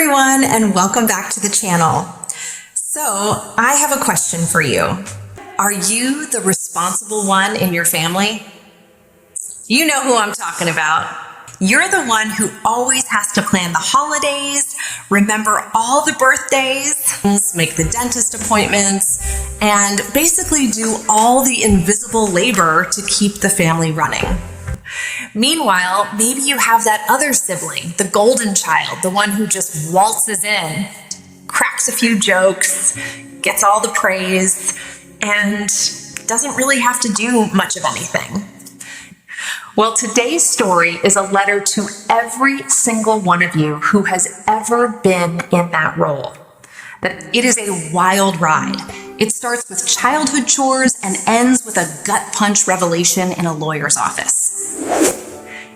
everyone, and welcome back to the channel. So I have a question for you. Are you the responsible one in your family? You know who I'm talking about. You're the one who always has to plan the holidays, remember all the birthdays, make the dentist appointments, and basically do all the invisible labor to keep the family running. Meanwhile, maybe you have that other sibling, the golden child, the one who just waltzes in, cracks a few jokes, gets all the praise, and doesn't really have to do much of anything. Well, today's story is a letter to every single one of you who has ever been in that role. That it is a wild ride. It starts with childhood chores and ends with a gut punch revelation in a lawyer's office.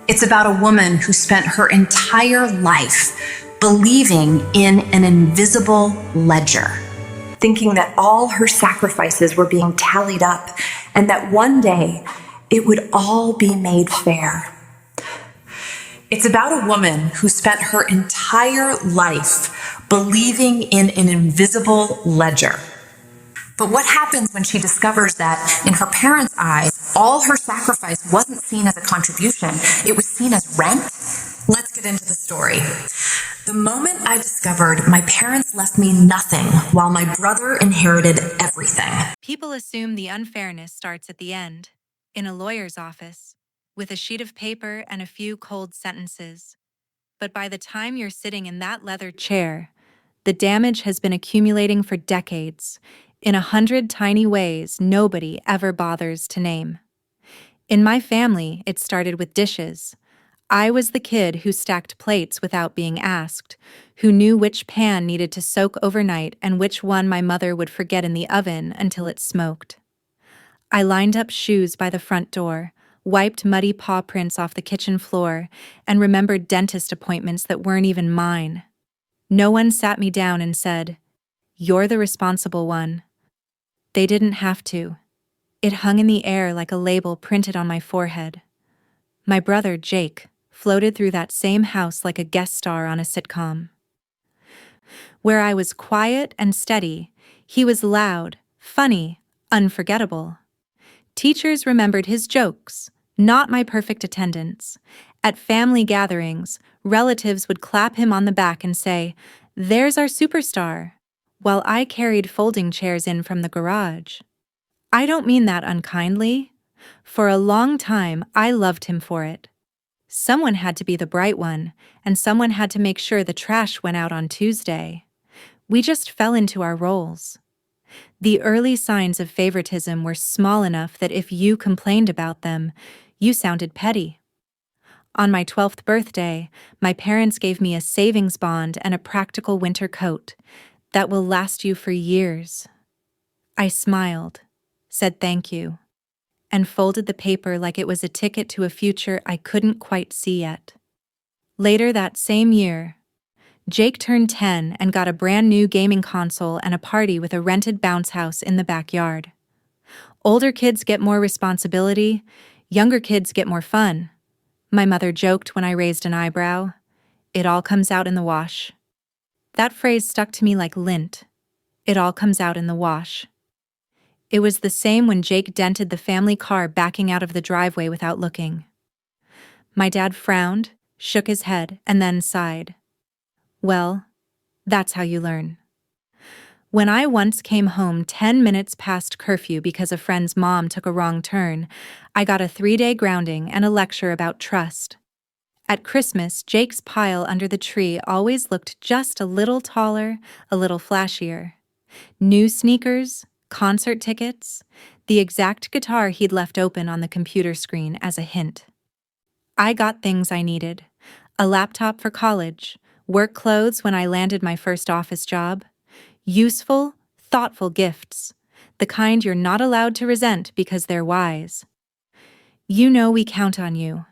It's about a woman who spent her entire life believing in an invisible ledger, thinking that all her sacrifices were being tallied up and that one day it would all be made fair. It's about a woman who spent her entire life believing in an invisible ledger. But what happens when she discovers that, in her parents' eyes, all her sacrifice wasn't seen as a contribution, it was seen as rent? Let's get into the story. The moment I discovered my parents left me nothing while my brother inherited everything. People assume the unfairness starts at the end, in a lawyer's office, with a sheet of paper and a few cold sentences. But by the time you're sitting in that leather chair, the damage has been accumulating for decades, in 100 tiny ways nobody ever bothers to name. In my family, it started with dishes. I was the kid who stacked plates without being asked, who knew which pan needed to soak overnight and which one my mother would forget in the oven until it smoked. I lined up shoes by the front door, wiped muddy paw prints off the kitchen floor, and remembered dentist appointments that weren't even mine. No one sat me down and said, "You're the responsible one." They didn't have to. It hung in the air like a label printed on my forehead. My brother, Jake, floated through that same house like a guest star on a sitcom. Where I was quiet and steady, he was loud, funny, unforgettable. Teachers remembered his jokes, not my perfect attendance. At family gatherings, relatives would clap him on the back and say, "There's our superstar," while I carried folding chairs in from the garage. I don't mean that unkindly. For a long time, I loved him for it. Someone had to be the bright one, and someone had to make sure the trash went out on Tuesday. We just fell into our roles. The early signs of favoritism were small enough that if you complained about them, you sounded petty. On my 12th birthday, my parents gave me a savings bond and a practical winter coat that will last you for years. I smiled, said thank you, and folded the paper like it was a ticket to a future I couldn't quite see yet. Later that same year, Jake turned 10 and got a brand new gaming console and a party with a rented bounce house in the backyard. Older kids get more responsibility, younger kids get more fun. My mother joked when I raised an eyebrow. It all comes out in the wash. That phrase stuck to me like lint. It all comes out in the wash. It was the same when Jake dented the family car backing out of the driveway without looking. My dad frowned, shook his head, and then sighed. Well, that's how you learn. When I once came home 10 minutes past curfew because a friend's mom took a wrong turn, I got a 3-day grounding and a lecture about trust. At Christmas, Jake's pile under the tree always looked just a little taller, a little flashier. New sneakers, concert tickets, the exact guitar he'd left open on the computer screen as a hint. I got things I needed: a laptop for college, work clothes when I landed my first office job, useful, thoughtful gifts, the kind you're not allowed to resent because they're wise. "You know we count on you,"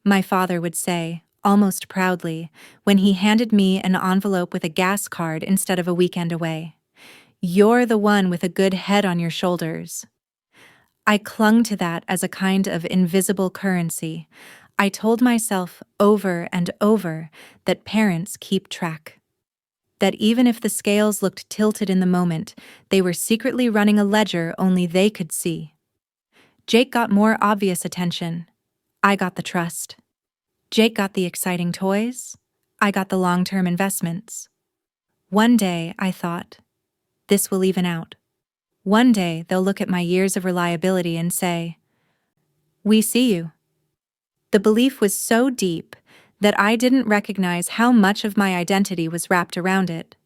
my father would say, almost proudly, when he handed me an envelope with a gas card instead of a weekend away. "You're the one with a good head on your shoulders." I clung to that as a kind of invisible currency. I told myself over and over that parents keep track. that even if the scales looked tilted in the moment, they were secretly running a ledger only they could see. Jake got more obvious attention. I got the trust. Jake got the exciting toys. I got the long-term investments. One day, I thought, this will even out. One day, they'll look at my years of reliability and say, "We see you." The belief was so deep that I didn't recognize how much of my identity was wrapped around it.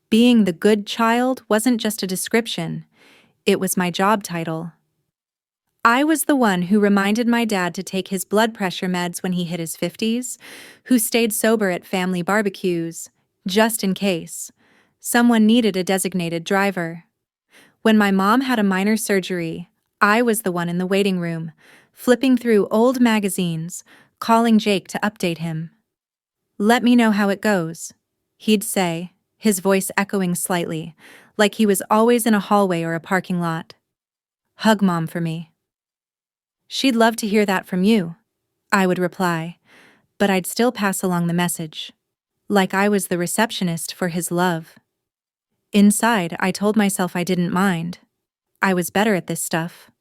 Being the good child wasn't just a description, it was my job title. I was the one who reminded my dad to take his blood pressure meds when he hit his 50s, who stayed sober at family barbecues, just in case someone needed a designated driver. When my mom had a minor surgery, I was the one in the waiting room, flipping through old magazines, calling Jake to update him. "Let me know how it goes," he'd say, his voice echoing slightly, like he was always in a hallway or a parking lot. "Hug Mom for me." "She'd love to hear that from you," I would reply, but I'd still pass along the message, like I was the receptionist for his love. Inside, I told myself I didn't mind. I was better at this stuff.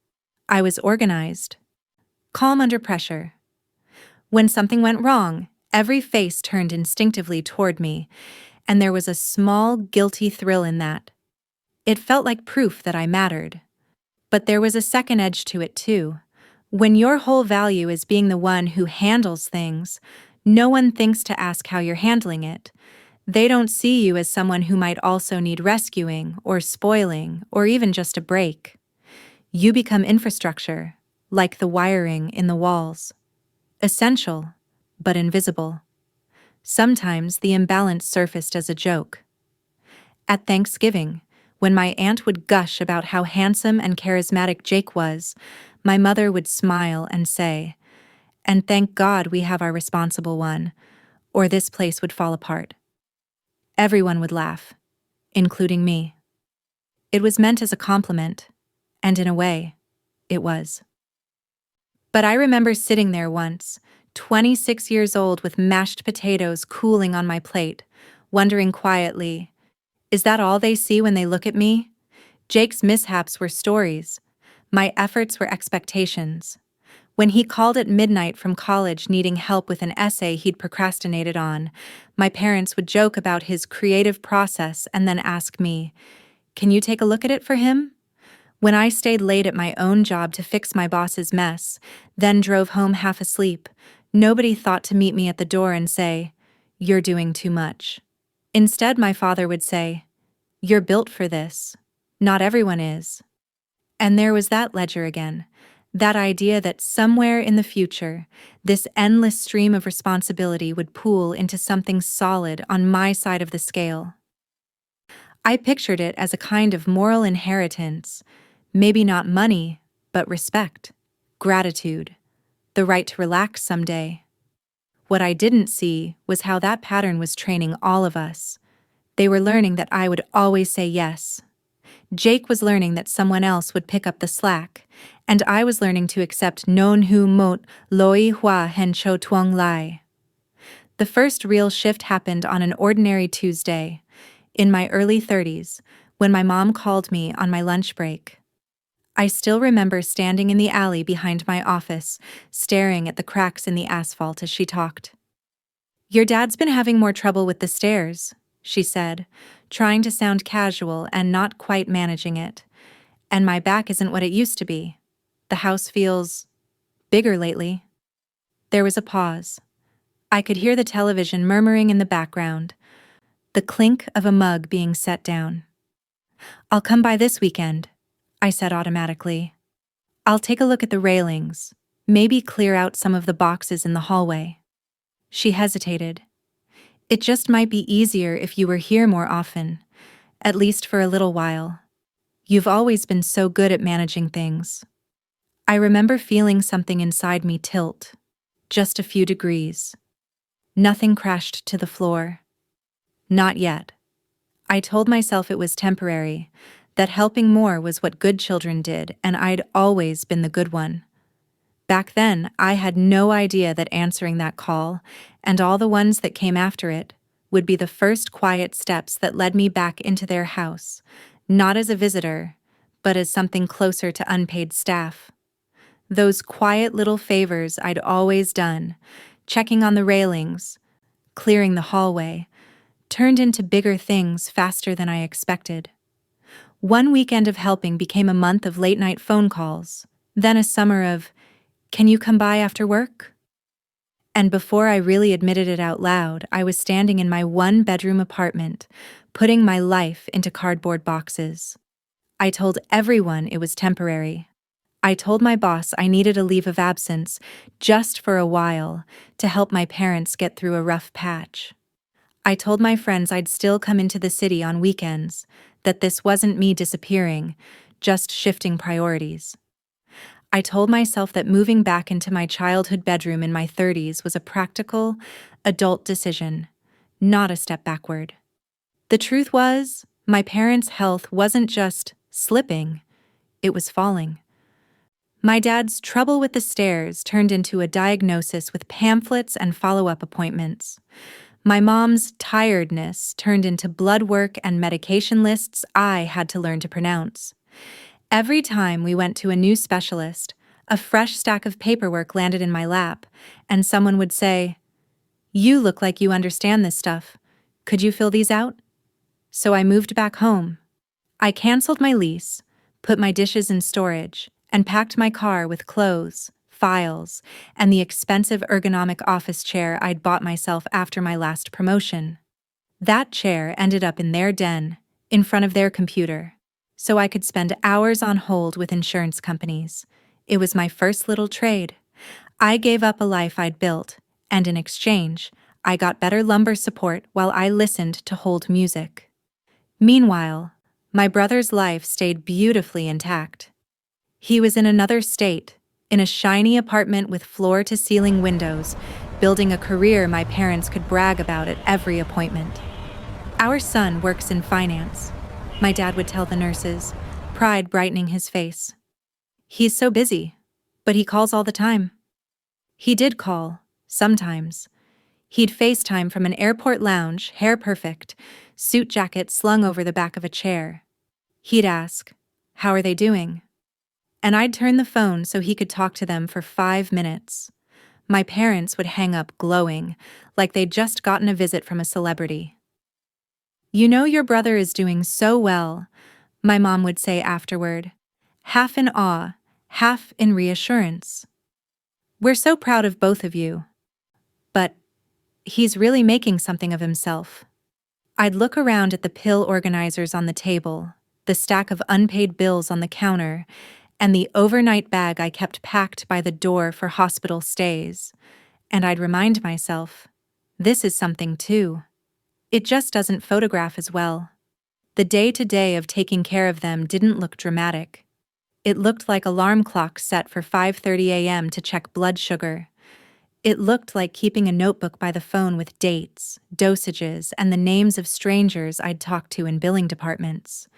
I was organized, calm under pressure. When something went wrong, every face turned instinctively toward me, and there was a small, guilty thrill in that. It felt like proof that I mattered. But there was a second edge to it, too. When your whole value is being the one who handles things, no one thinks to ask how you're handling it. They don't see you as someone who might also need rescuing or spoiling or even just a break. You become infrastructure, like the wiring in the walls. Essential, but invisible. Sometimes the imbalance surfaced as a joke. At Thanksgiving, when my aunt would gush about how handsome and charismatic Jake was, my mother would smile and say, "And thank God we have our responsible one, or this place would fall apart." Everyone would laugh, including me. It was meant as a compliment, and in a way, it was. But I remember sitting there once, 26 years old with mashed potatoes cooling on my plate, wondering quietly, is that all they see when they look at me? Jake's mishaps were stories. My efforts were expectations. When he called at midnight from college needing help with an essay he'd procrastinated on, my parents would joke about his creative process and then ask me, "Can you take a look at it for him?" When I stayed late at my own job to fix my boss's mess, then drove home half asleep, nobody thought to meet me at the door and say, "You're doing too much." Instead, my father would say, "You're built for this. Not everyone is." And there was that ledger again, that idea that somewhere in the future, this endless stream of responsibility would pool into something solid on my side of the scale. I pictured it as a kind of moral inheritance, maybe not money, but respect, gratitude, the right to relax someday. What I didn't see was how that pattern was training all of us. They were learning that I would always say yes. Jake was learning that someone else would pick up the slack, and I was learning to accept non hu mot loi hua hen cho tuong lai. The first real shift happened on an ordinary Tuesday, in my early 30s, when my mom called me on my lunch break. I still remember standing in the alley behind my office, staring at the cracks in the asphalt as she talked. "Your dad's been having more trouble with the stairs," she said, trying to sound casual and not quite managing it. "And my back isn't what it used to be. The house feels bigger lately." There was a pause. I could hear the television murmuring in the background, the clink of a mug being set down. "I'll come by this weekend," I said automatically. "I'll take a look at the railings, maybe clear out some of the boxes in the hallway." She hesitated. "It just might be easier if you were here more often, at least for a little while. You've always been so good at managing things." I remember feeling something inside me tilt, just a few degrees. Nothing crashed to the floor. Not yet. I told myself it was temporary, that helping more was what good children did, and I'd always been the good one. Back then, I had no idea that answering that call, and all the ones that came after it, would be the first quiet steps that led me back into their house, not as a visitor, but as something closer to unpaid staff. Those quiet little favors I'd always done, checking on the railings, clearing the hallway, turned into bigger things faster than I expected. One weekend of helping became a month of late-night phone calls, then a summer of, "Can you come by after work?" And before I really admitted it out loud, I was standing in my one-bedroom apartment, putting my life into cardboard boxes. I told everyone it was temporary. I told my boss I needed a leave of absence just for a while to help my parents get through a rough patch. I told my friends I'd still come into the city on weekends, that this wasn't me disappearing, just shifting priorities. I told myself that moving back into my childhood bedroom in my 30s was a practical, adult decision, not a step backward. The truth was, my parents' health wasn't just slipping, it was falling. My dad's trouble with the stairs turned into a diagnosis with pamphlets and follow-up appointments. My mom's tiredness turned into blood work and medication lists I had to learn to pronounce. Every time we went to a new specialist, a fresh stack of paperwork landed in my lap, and someone would say, "You look like you understand this stuff. Could you fill these out?" So I moved back home. I canceled my lease, put my dishes in storage, and packed my car with clothes, files, and the expensive ergonomic office chair I'd bought myself after my last promotion. That chair ended up in their den, in front of their computer, so I could spend hours on hold with insurance companies. It was my first little trade. I gave up a life I'd built, and in exchange, I got better lumbar support while I listened to hold music. Meanwhile, my brother's life stayed beautifully intact. He was in another state, in a shiny apartment with floor-to-ceiling windows, building a career my parents could brag about at every appointment. "Our son works in finance," my dad would tell the nurses, pride brightening his face. "He's so busy, but he calls all the time." He did call, sometimes. He'd FaceTime from an airport lounge, hair perfect, suit jacket slung over the back of a chair. He'd ask, "How are they doing?" And I'd turn the phone so he could talk to them for 5 minutes. My parents would hang up glowing, like they'd just gotten a visit from a celebrity. "You know your brother is doing so well," my mom would say afterward, half in awe, half in reassurance. "We're so proud of both of you. But he's really making something of himself." I'd look around at the pill organizers on the table, the stack of unpaid bills on the counter, and the overnight bag I kept packed by the door for hospital stays, and I'd remind myself, this is something too. It just doesn't photograph as well. The day-to-day of taking care of them didn't look dramatic. It looked like alarm clocks set for 5:30 a.m. to check blood sugar. It looked like keeping a notebook by the phone with dates, dosages, and the names of strangers I'd talked to in billing departments.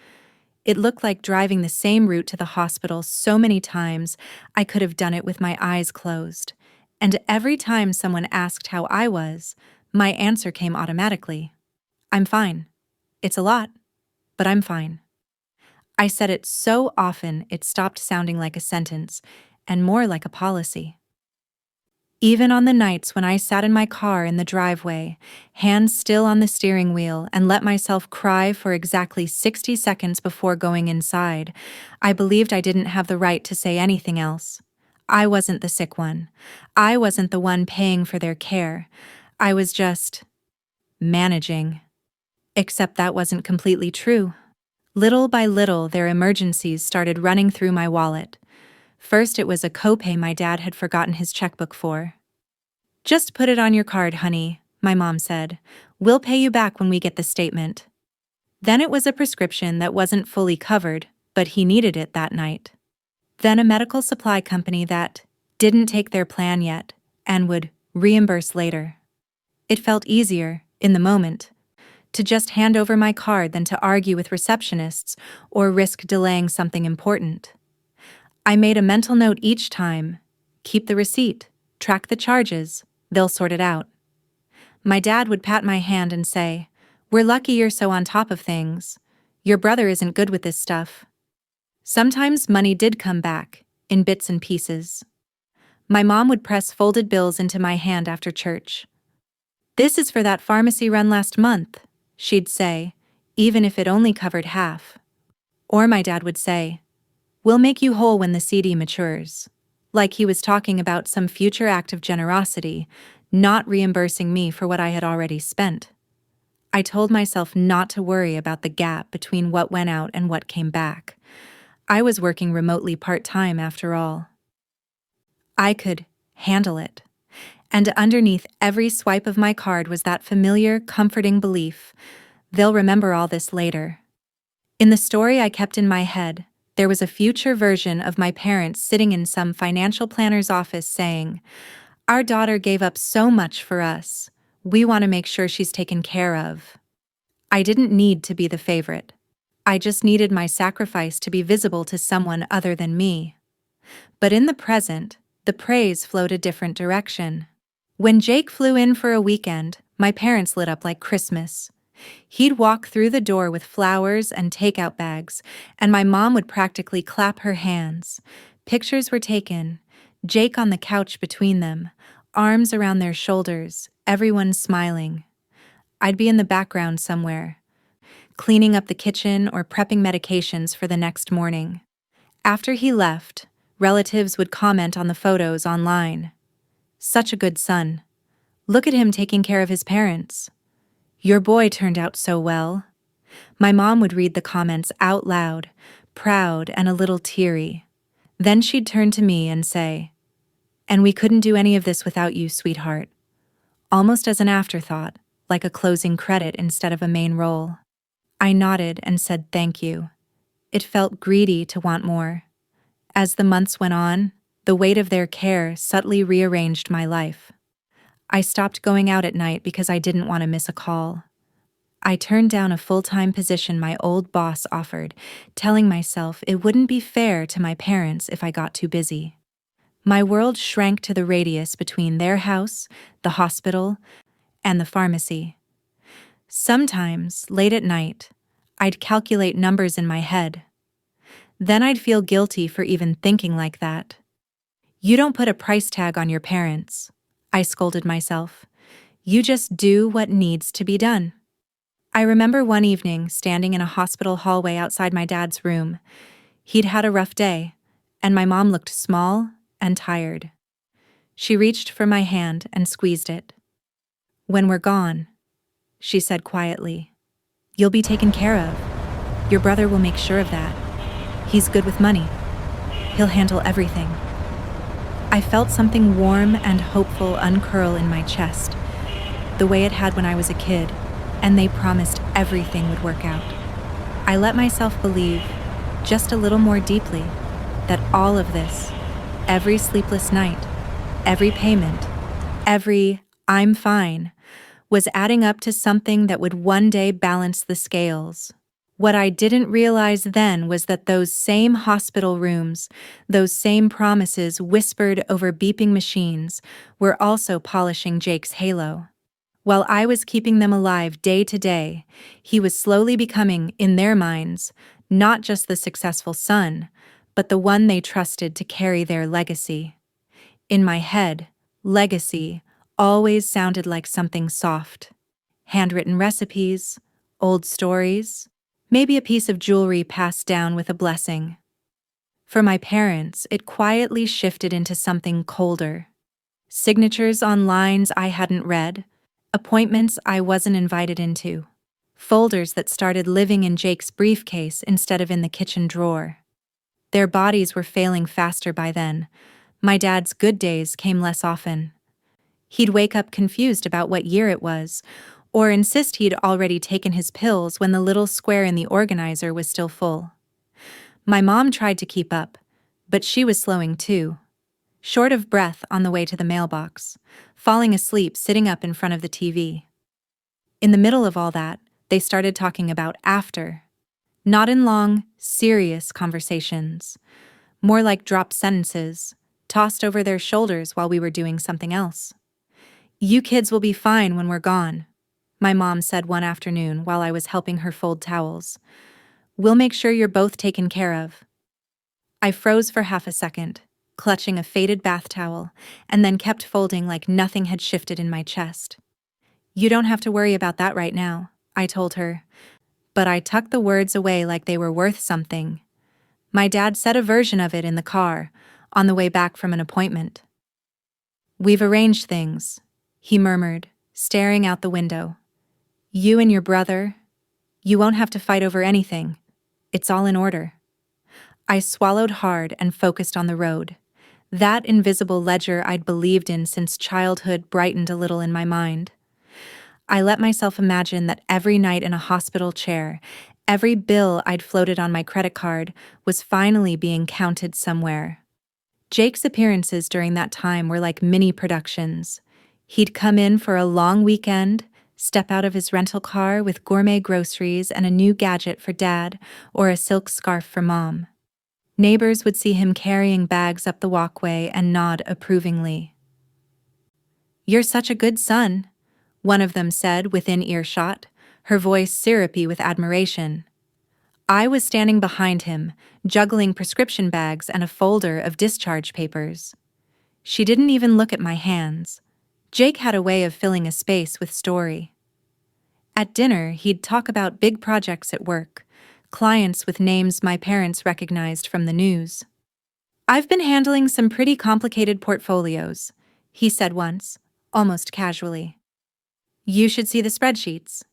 It looked like driving the same route to the hospital so many times I could have done it with my eyes closed. And every time someone asked how I was, my answer came automatically. "I'm fine. It's a lot, but I'm fine." I said it so often it stopped sounding like a sentence and more like a policy. Even on the nights when I sat in my car in the driveway, hands still on the steering wheel, and let myself cry for exactly 60 seconds before going inside, I believed I didn't have the right to say anything else. I wasn't the sick one. I wasn't the one paying for their care. I was just managing. Except that wasn't completely true. Little by little, their emergencies started running through my wallet. First, it was a copay my dad had forgotten his checkbook for. "Just put it on your card, honey," my mom said. "We'll pay you back when we get the statement." Then it was a prescription that wasn't fully covered, but he needed it that night. Then a medical supply company that didn't take their plan yet and would reimburse later. It felt easier, in the moment, to just hand over my card than to argue with receptionists or risk delaying something important. I made a mental note each time: keep the receipt, track the charges, they'll sort it out. My dad would pat my hand and say, "We're lucky you're so on top of things. Your brother isn't good with this stuff." Sometimes money did come back, in bits and pieces. My mom would press folded bills into my hand after church. "This is for that pharmacy run last month," she'd say, even if it only covered half. Or my dad would say, "We'll make you whole when the CD matures," like he was talking about some future act of generosity, not reimbursing me for what I had already spent. I told myself not to worry about the gap between what went out and what came back. I was working remotely part-time after all. I could handle it. And underneath every swipe of my card was that familiar, comforting belief, they'll remember all this later. In the story I kept in my head, there was a future version of my parents sitting in some financial planner's office saying, "Our daughter gave up so much for us. We want to make sure she's taken care of." I didn't need to be the favorite. I just needed my sacrifice to be visible to someone other than me. But in the present, the praise flowed a different direction. When Jake flew in for a weekend, my parents lit up like Christmas. He'd walk through the door with flowers and takeout bags, and my mom would practically clap her hands. Pictures were taken, Jake on the couch between them, arms around their shoulders, everyone smiling. I'd be in the background somewhere, cleaning up the kitchen or prepping medications for the next morning. After he left, relatives would comment on the photos online. "Such a good son. Look at him taking care of his parents. Your boy turned out so well." My mom would read the comments out loud, proud and a little teary. Then she'd turn to me and say, "And we couldn't do any of this without you, sweetheart." Almost as an afterthought, like a closing credit instead of a main role. I nodded and said thank you. It felt greedy to want more. As the months went on, the weight of their care subtly rearranged my life. I stopped going out at night because I didn't want to miss a call. I turned down a full-time position my old boss offered, telling myself it wouldn't be fair to my parents if I got too busy. My world shrank to the radius between their house, the hospital, and the pharmacy. Sometimes, late at night, I'd calculate numbers in my head. Then I'd feel guilty for even thinking like that. "You don't put a price tag on your parents," I scolded myself. "You just do what needs to be done." I remember one evening standing in a hospital hallway outside my dad's room. He'd had a rough day, and my mom looked small and tired. She reached for my hand and squeezed it. "When we're gone," she said quietly, "you'll be taken care of. Your brother will make sure of that. He's good with money. He'll handle everything." I felt something warm and hopeful uncurl in my chest, the way it had when I was a kid, and they promised everything would work out. I let myself believe, just a little more deeply, that all of this, every sleepless night, every payment, every "I'm fine," was adding up to something that would one day balance the scales. What I didn't realize then was that those same hospital rooms, those same promises whispered over beeping machines, were also polishing Jake's halo. While I was keeping them alive day to day, he was slowly becoming, in their minds, not just the successful son, but the one they trusted to carry their legacy. In my head, legacy always sounded like something soft. Handwritten recipes, old stories, maybe a piece of jewelry passed down with a blessing. For my parents, it quietly shifted into something colder. Signatures on lines I hadn't read, appointments I wasn't invited into, folders that started living in Jake's briefcase instead of in the kitchen drawer. Their bodies were failing faster by then. My dad's good days came less often. He'd wake up confused about what year it was, or insist he'd already taken his pills when the little square in the organizer was still full. My mom tried to keep up, but she was slowing too. Short of breath on the way to the mailbox, falling asleep sitting up in front of the TV. In the middle of all that, they started talking about after. Not in long, serious conversations, more like dropped sentences, tossed over their shoulders while we were doing something else. You kids will be fine when we're gone, my mom said one afternoon while I was helping her fold towels. We'll make sure you're both taken care of. I froze for half a second, clutching a faded bath towel, and then kept folding like nothing had shifted in my chest. You don't have to worry about that right now, I told her, but I tucked the words away like they were worth something. My dad said a version of it in the car, on the way back from an appointment. We've arranged things, he murmured, staring out the window. You and your brother, you won't have to fight over anything. It's all in order. I swallowed hard and focused on the road. That invisible ledger I'd believed in since childhood brightened a little in my mind. I let myself imagine that every night in a hospital chair, every bill I'd floated on my credit card was finally being counted somewhere. Jake's appearances during that time were like mini productions. He'd come in for a long weekend, step out of his rental car with gourmet groceries and a new gadget for Dad or a silk scarf for Mom. Neighbors would see him carrying bags up the walkway and nod approvingly. "You're such a good son," one of them said within earshot, her voice syrupy with admiration. I was standing behind him, juggling prescription bags and a folder of discharge papers. She didn't even look at my hands. Jake had a way of filling a space with story. At dinner, he'd talk about big projects at work, clients with names my parents recognized from the news. "I've been handling some pretty complicated portfolios," he said once, almost casually. "You should see the spreadsheets."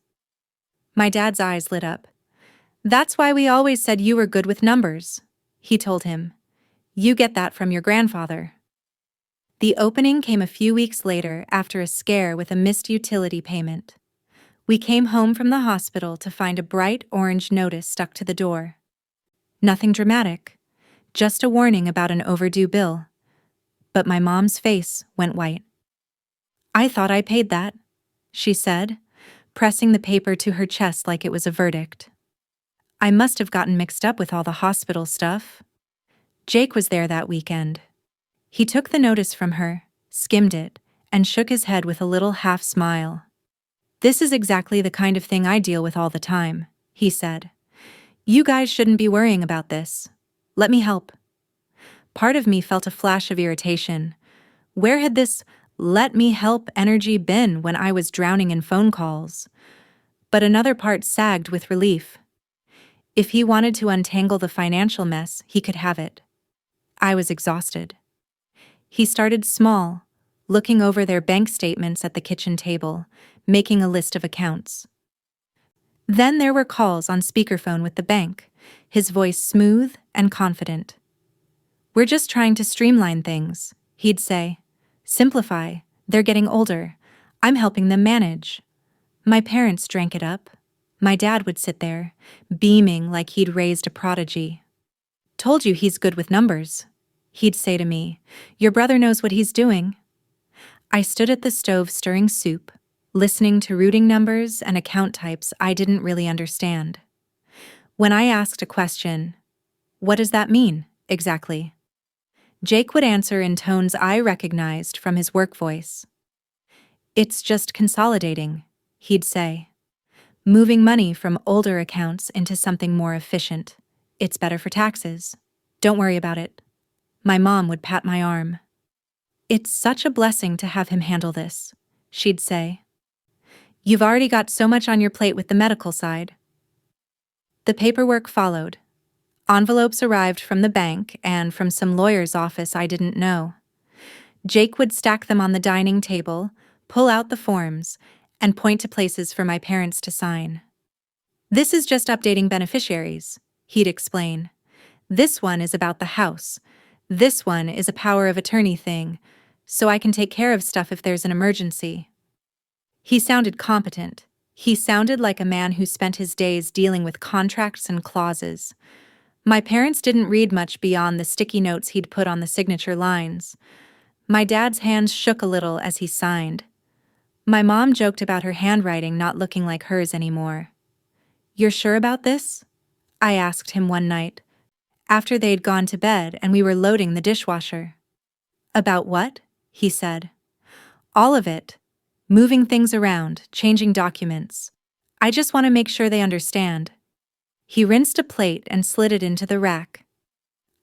My dad's eyes lit up. "That's why we always said you were good with numbers," he told him. "You get that from your grandfather." The opening came a few weeks later after a scare with a missed utility payment. We came home from the hospital to find a bright orange notice stuck to the door. Nothing dramatic, just a warning about an overdue bill. But my mom's face went white. "I thought I paid that," she said, pressing the paper to her chest like it was a verdict. I must have gotten mixed up with all the hospital stuff. Jake was there that weekend. He took the notice from her, skimmed it, and shook his head with a little half smile. "This is exactly the kind of thing I deal with all the time," he said. "You guys shouldn't be worrying about this. Let me help." Part of me felt a flash of irritation. Where had this "let me help" energy been when I was drowning in phone calls? But another part sagged with relief. If he wanted to untangle the financial mess, he could have it. I was exhausted. He started small, looking over their bank statements at the kitchen table, making a list of accounts. Then there were calls on speakerphone with the bank, his voice smooth and confident. "We're just trying to streamline things," he'd say. "Simplify. They're getting older. I'm helping them manage." My parents drank it up. My dad would sit there, beaming like he'd raised a prodigy. "Told you he's good with numbers," he'd say to me. "Your brother knows what he's doing." I stood at the stove stirring soup, listening to routing numbers and account types I didn't really understand. When I asked a question, "What does that mean, exactly?" Jake would answer in tones I recognized from his work voice. "It's just consolidating," he'd say. "Moving money from older accounts into something more efficient. It's better for taxes. Don't worry about it." My mom would pat my arm. "It's such a blessing to have him handle this," she'd say. "You've already got so much on your plate with the medical side." The paperwork followed. Envelopes arrived from the bank and from some lawyer's office I didn't know. Jake would stack them on the dining table, pull out the forms, and point to places for my parents to sign. "This is just updating beneficiaries," he'd explain. "This one is about the house. This one is a power of attorney thing, so I can take care of stuff if there's an emergency." He sounded competent. He sounded like a man who spent his days dealing with contracts and clauses. My parents didn't read much beyond the sticky notes he'd put on the signature lines. My dad's hands shook a little as he signed. My mom joked about her handwriting not looking like hers anymore. "You're sure about this?" I asked him one night, after they'd gone to bed and we were loading the dishwasher. "About what?" he said. "All of it. moving things around, changing documents. I just want to make sure they understand. He rinsed a plate and slid it into the rack.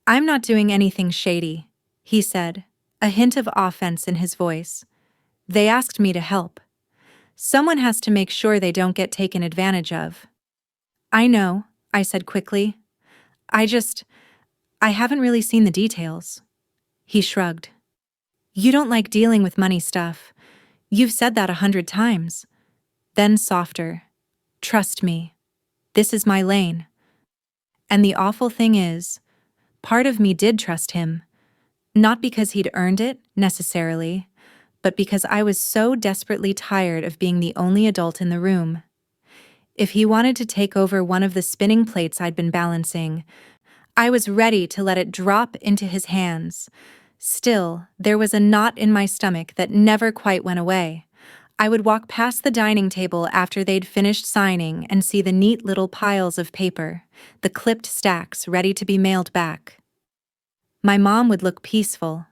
I'm not doing anything shady, he said, a hint of offense in his voice. They asked me to help. Someone has to make sure they don't get taken advantage of. I know, I said quickly. I haven't really seen the details. He shrugged. You don't like dealing with money stuff. You've said that 100 times. Then softer. Trust me. This is my lane. And the awful thing is, part of me did trust him. Not because he'd earned it, necessarily, but because I was so desperately tired of being the only adult in the room. If he wanted to take over one of the spinning plates I'd been balancing, I was ready to let it drop into his hands. Still, there was a knot in my stomach that never quite went away. I would walk past the dining table after they'd finished signing and see the neat little piles of paper, the clipped stacks ready to be mailed back. My mom would look peaceful,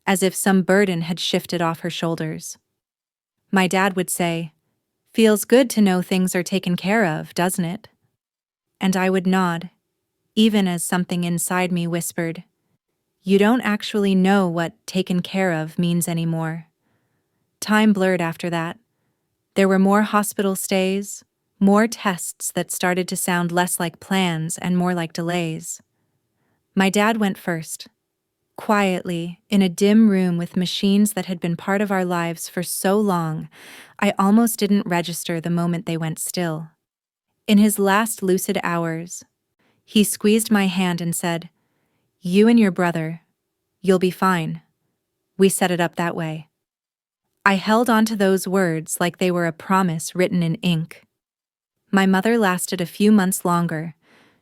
as if some burden had shifted off her shoulders. My dad would say, "Feels good to know things are taken care of, doesn't it?" And I would nod, even as something inside me whispered, "You don't actually know what taken care of means anymore." Time blurred after that. There were more hospital stays, more tests that started to sound less like plans and more like delays. My dad went first. Quietly, in a dim room with machines that had been part of our lives for so long, I almost didn't register the moment they went still. In his last lucid hours, he squeezed my hand and said, "You and your brother, you'll be fine. We set it up that way." I held on to those words like they were a promise written in ink. My mother lasted a few months longer,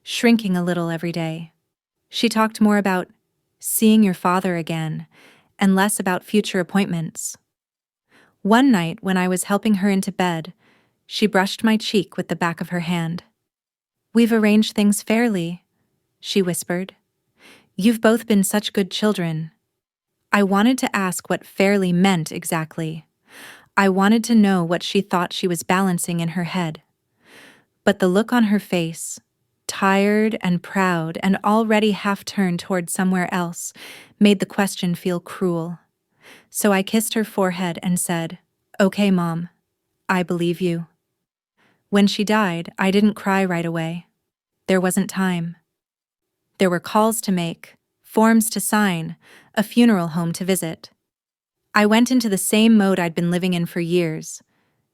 shrinking a little every day. She talked more about seeing your father again and less about future appointments. One night, when I was helping her into bed, she brushed my cheek with the back of her hand. "We've arranged things fairly," she whispered. "You've both been such good children." I wanted to ask what fairly meant exactly. I wanted to know what she thought she was balancing in her head. But the look on her face, tired and proud and already half-turned toward somewhere else, made the question feel cruel. So I kissed her forehead and said, "Okay, Mom, I believe you." When she died, I didn't cry right away. There wasn't time. There were calls to make, forms to sign, a funeral home to visit. I went into the same mode I'd been living in for years.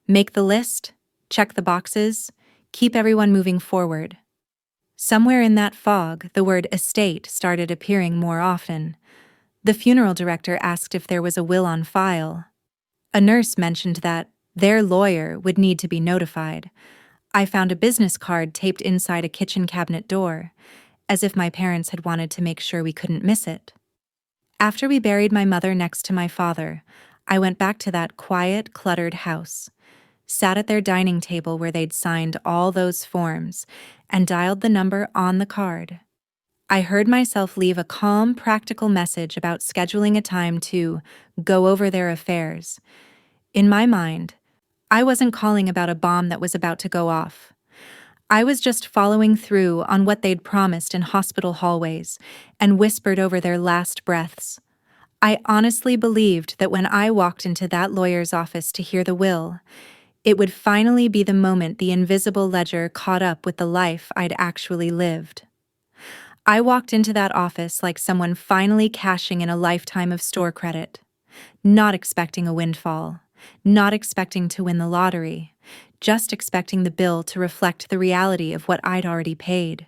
Make the list, check the boxes, keep everyone moving forward. Somewhere in that fog, the word estate started appearing more often. The funeral director asked if there was a will on file. A nurse mentioned that their lawyer would need to be notified. I found a business card taped inside a kitchen cabinet door, as if my parents had wanted to make sure we couldn't miss it. After we buried my mother next to my father, I went back to that quiet, cluttered house, sat at their dining table where they'd signed all those forms, and dialed the number on the card. I heard myself leave a calm, practical message about scheduling a time to go over their affairs. In my mind, I wasn't calling about a bomb that was about to go off. I was just following through on what they'd promised in hospital hallways and whispered over their last breaths. I honestly believed that when I walked into that lawyer's office to hear the will, it would finally be the moment the invisible ledger caught up with the life I'd actually lived. I walked into that office like someone finally cashing in a lifetime of store credit, not expecting a windfall, not expecting to win the lottery, just expecting the bill to reflect the reality of what I'd already paid.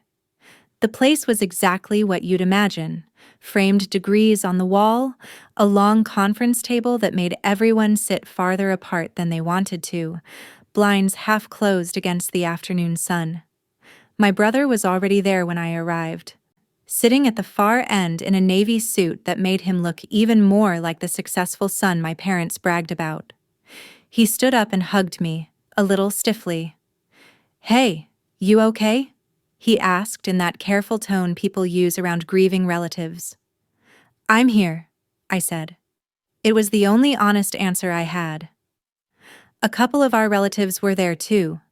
The place was exactly what you'd imagine: framed degrees on the wall, a long conference table that made everyone sit farther apart than they wanted to, blinds half closed against the afternoon sun. My brother was already there when I arrived, sitting at the far end in a navy suit that made him look even more like the successful son my parents bragged about. He stood up and hugged me, a little stiffly. "Hey, you okay?" he asked in that careful tone people use around grieving relatives. "I'm here," I said. It was the only honest answer I had. A couple of our relatives were there too.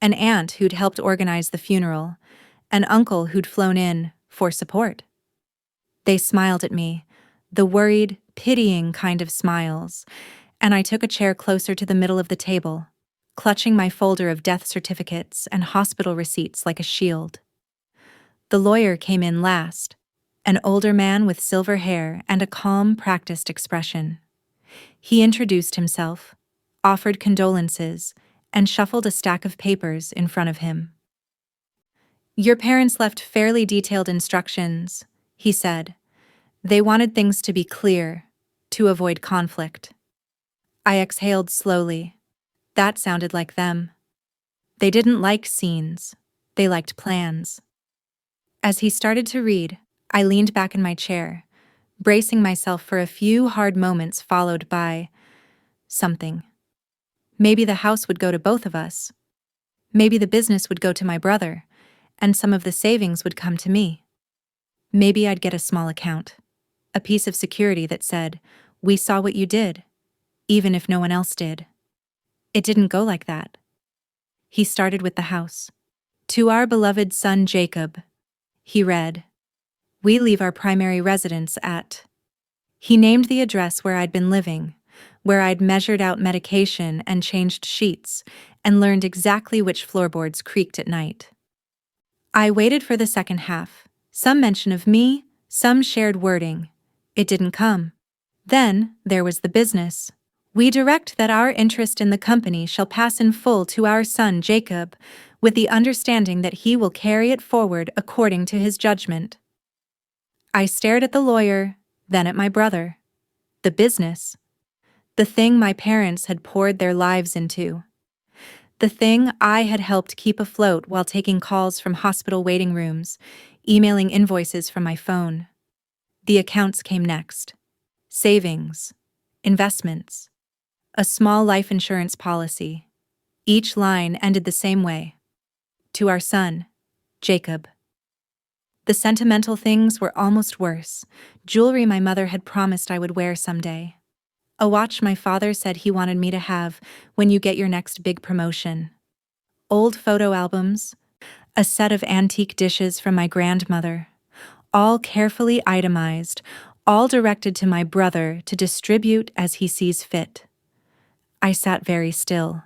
An aunt who'd helped organize the funeral, an uncle who'd flown in for support. They smiled at me, the worried, pitying kind of smiles, and I took a chair closer to the middle of the table, clutching my folder of death certificates and hospital receipts like a shield. The lawyer came in last, an older man with silver hair and a calm, practiced expression. He introduced himself, offered condolences, and shuffled a stack of papers in front of him. "Your parents left fairly detailed instructions," he said. "They wanted things to be clear, to avoid conflict." I exhaled slowly. That sounded like them. They didn't like scenes. They liked plans. As he started to read, I leaned back in my chair, bracing myself for a few hard moments followed by something. Maybe the house would go to both of us. Maybe the business would go to my brother, and some of the savings would come to me. Maybe I'd get a small account, a piece of security that said, "We saw what you did," even if no one else did. It didn't go like that. He started with the house. "To our beloved son Jacob," he read, "we leave our primary residence at..." He named the address where I'd been living, where I'd measured out medication and changed sheets, and learned exactly which floorboards creaked at night. I waited for the second half, some mention of me, some shared wording. It didn't come. Then there was the business. "We direct that our interest in the company shall pass in full to our son Jacob, with the understanding that he will carry it forward according to his judgment." I stared at the lawyer, then at my brother. The business. The thing my parents had poured their lives into. The thing I had helped keep afloat while taking calls from hospital waiting rooms, emailing invoices from my phone. The accounts came next. Savings. Investments. A small life insurance policy. Each line ended the same way. "To our son, Jacob." The sentimental things were almost worse. Jewelry my mother had promised I would wear someday. A watch my father said he wanted me to have when you get your next big promotion. Old photo albums. A set of antique dishes from my grandmother. All carefully itemized, all directed to my brother to distribute as he sees fit. I sat very still.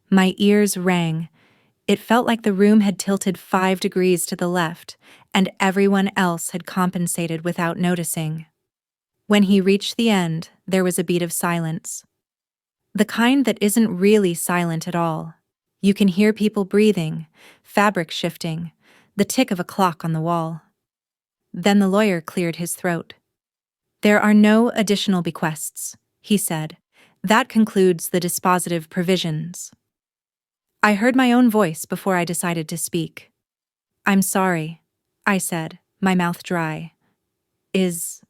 My ears rang. It felt like the room had tilted 5 degrees to the left, and everyone else had compensated without noticing. When he reached the end, there was a beat of silence. The kind that isn't really silent at all. You can hear people breathing, fabric shifting, the tick of a clock on the wall. Then the lawyer cleared his throat. "There are no additional bequests," he said. "That concludes the dispositive provisions." I heard my own voice before I decided to speak. "I'm sorry," I said, my mouth dry. Is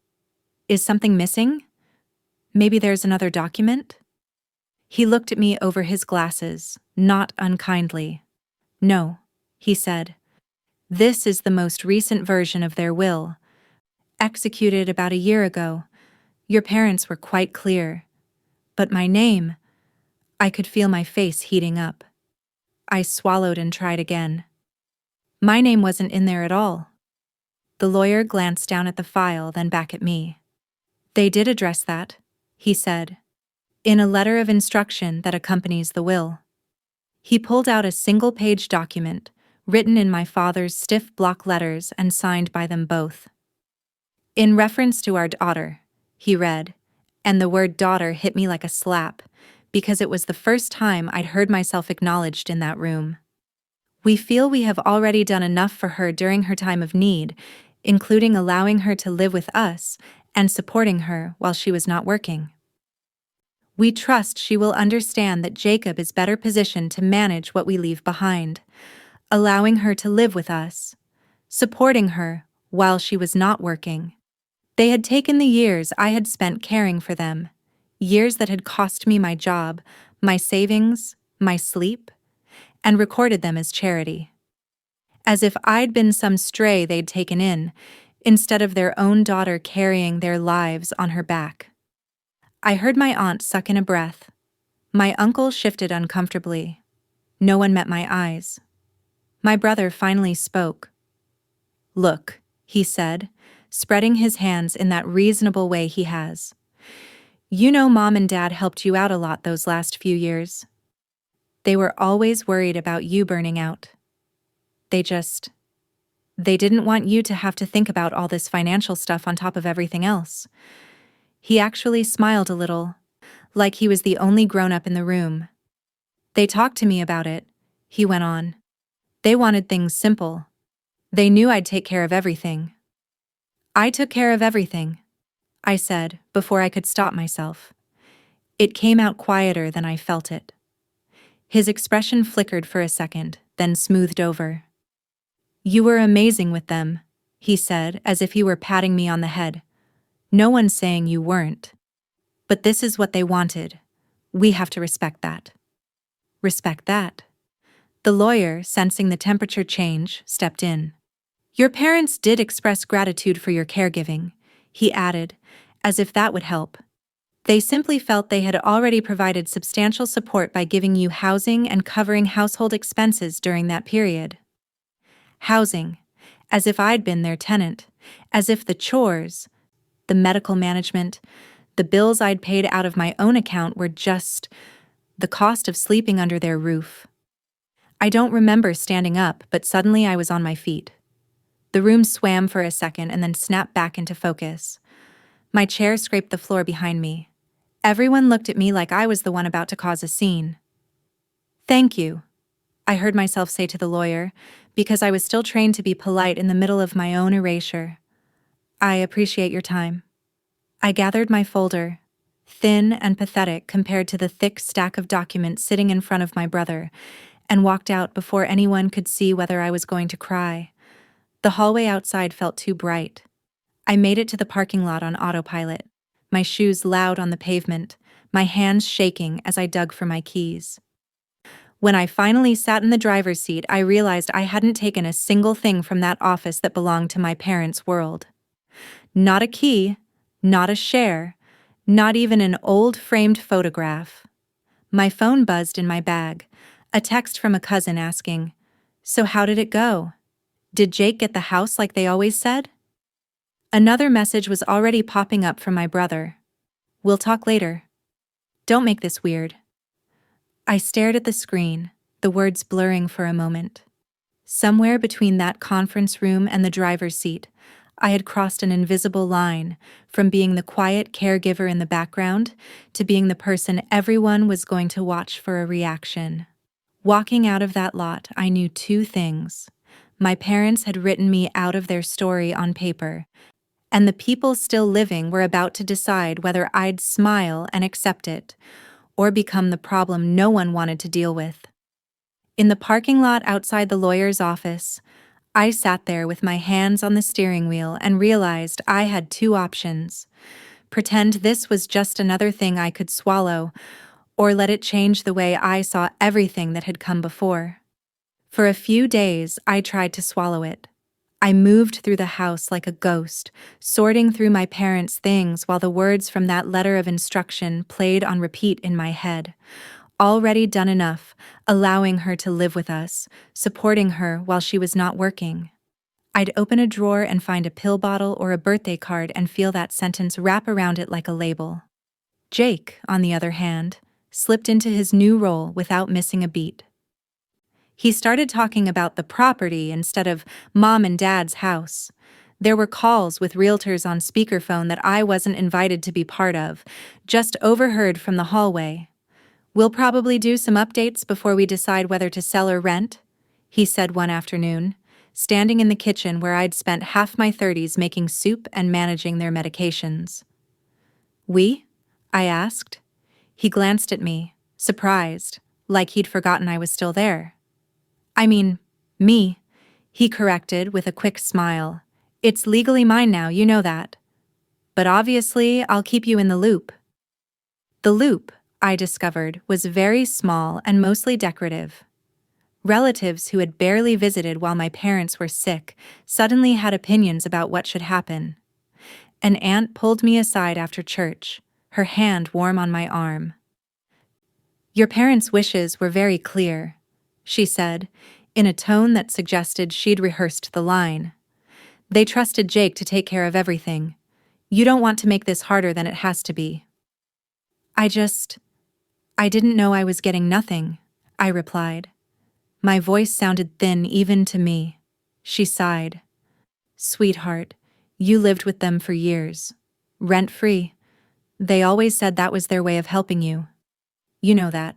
something missing? Maybe there's another document?" He looked at me over his glasses, not unkindly. "No," he said. "This is the most recent version of their will, executed about a year ago. Your parents were quite clear. But my name..." I could feel my face heating up. I swallowed and tried again. "My name wasn't in there at all." The lawyer glanced down at the file, then back at me. "They did address that," he said, "in a letter of instruction that accompanies the will." He pulled out a single-page document, written in my father's stiff block letters and signed by them both. "In reference to our daughter," he read, and the word daughter hit me like a slap, because it was the first time I'd heard myself acknowledged in that room. "We feel we have already done enough for her during her time of need, including allowing her to live with us and supporting her while she was not working. We trust she will understand that Jacob is better positioned to manage what we leave behind, allowing her to live with us, supporting her while she was not working. They had taken the years I had spent caring for them, years that had cost me my job, my savings, my sleep, and recorded them as charity. As if I'd been some stray they'd taken in, instead of their own daughter carrying their lives on her back. I heard my aunt suck in a breath. My uncle shifted uncomfortably. No one met my eyes. My brother finally spoke. "Look," he said, spreading his hands in that reasonable way he has. "You know Mom and Dad helped you out a lot those last few years. They were always worried about you burning out. They didn't want you to have to think about all this financial stuff on top of everything else." He actually smiled a little, like he was the only grown-up in the room. "They talked to me about it," he went on. "They wanted things simple. They knew I'd take care of everything." "I took care of everything," I said, before I could stop myself. It came out quieter than I felt it. His expression flickered for a second, then smoothed over. "You were amazing with them," he said, as if he were patting me on the head. "No one's saying you weren't. But this is what they wanted. We have to respect that." "Respect that?" The lawyer, sensing the temperature change, stepped in. "Your parents did express gratitude for your caregiving," he added, as if that would help. "They simply felt they had already provided substantial support by giving you housing and covering household expenses during that period." Housing, as if I'd been their tenant, as if the chores, the medical management, the bills I'd paid out of my own account were just the cost of sleeping under their roof. I don't remember standing up, but suddenly I was on my feet. The room swam for a second and then snapped back into focus. My chair scraped the floor behind me. Everyone looked at me like I was the one about to cause a scene. "Thank you," I heard myself say to the lawyer, because I was still trained to be polite in the middle of my own erasure. "I appreciate your time." I gathered my folder, thin and pathetic compared to the thick stack of documents sitting in front of my brother, and walked out before anyone could see whether I was going to cry. The hallway outside felt too bright. I made it to the parking lot on autopilot, my shoes loud on the pavement, my hands shaking as I dug for my keys. When I finally sat in the driver's seat, I realized I hadn't taken a single thing from that office that belonged to my parents' world. Not a key, not a share, not even an old framed photograph. My phone buzzed in my bag, a text from a cousin asking, "So how did it go? Did Jake get the house like they always said?" Another message was already popping up from my brother. "We'll talk later. Don't make this weird." I stared at the screen, the words blurring for a moment. Somewhere between that conference room and the driver's seat, I had crossed an invisible line, from being the quiet caregiver in the background to being the person everyone was going to watch for a reaction. Walking out of that lot, I knew two things. My parents had written me out of their story on paper, and the people still living were about to decide whether I'd smile and accept it, or become the problem no one wanted to deal with. In the parking lot outside the lawyer's office, I sat there with my hands on the steering wheel and realized I had two options: pretend this was just another thing I could swallow, or let it change the way I saw everything that had come before. For a few days, I tried to swallow it. I moved through the house like a ghost, sorting through my parents' things while the words from that letter of instruction played on repeat in my head. Already done enough, allowing her to live with us, supporting her while she was not working. I'd open a drawer and find a pill bottle or a birthday card and feel that sentence wrap around it like a label. Jake, on the other hand, slipped into his new role without missing a beat. He started talking about the property instead of Mom and Dad's house. There were calls with realtors on speakerphone that I wasn't invited to be part of, just overheard from the hallway. "We'll probably do some updates before we decide whether to sell or rent," he said one afternoon, standing in the kitchen where I'd spent half my 30s making soup and managing their medications. "We?" I asked. He glanced at me, surprised, like he'd forgotten I was still there. "I mean, me," he corrected with a quick smile. "It's legally mine now, you know that. But obviously, I'll keep you in the loop." The loop, I discovered, was very small and mostly decorative. Relatives who had barely visited while my parents were sick suddenly had opinions about what should happen. An aunt pulled me aside after church, her hand warm on my arm. Your parents' wishes were very clear, she said, in a tone that suggested she'd rehearsed the line. They trusted Jake to take care of everything. You don't want to make this harder than it has to be. I didn't know I was getting nothing, I replied. My voice sounded thin even to me. She sighed. Sweetheart, you lived with them for years. Rent-free. They always said that was their way of helping you. You know that.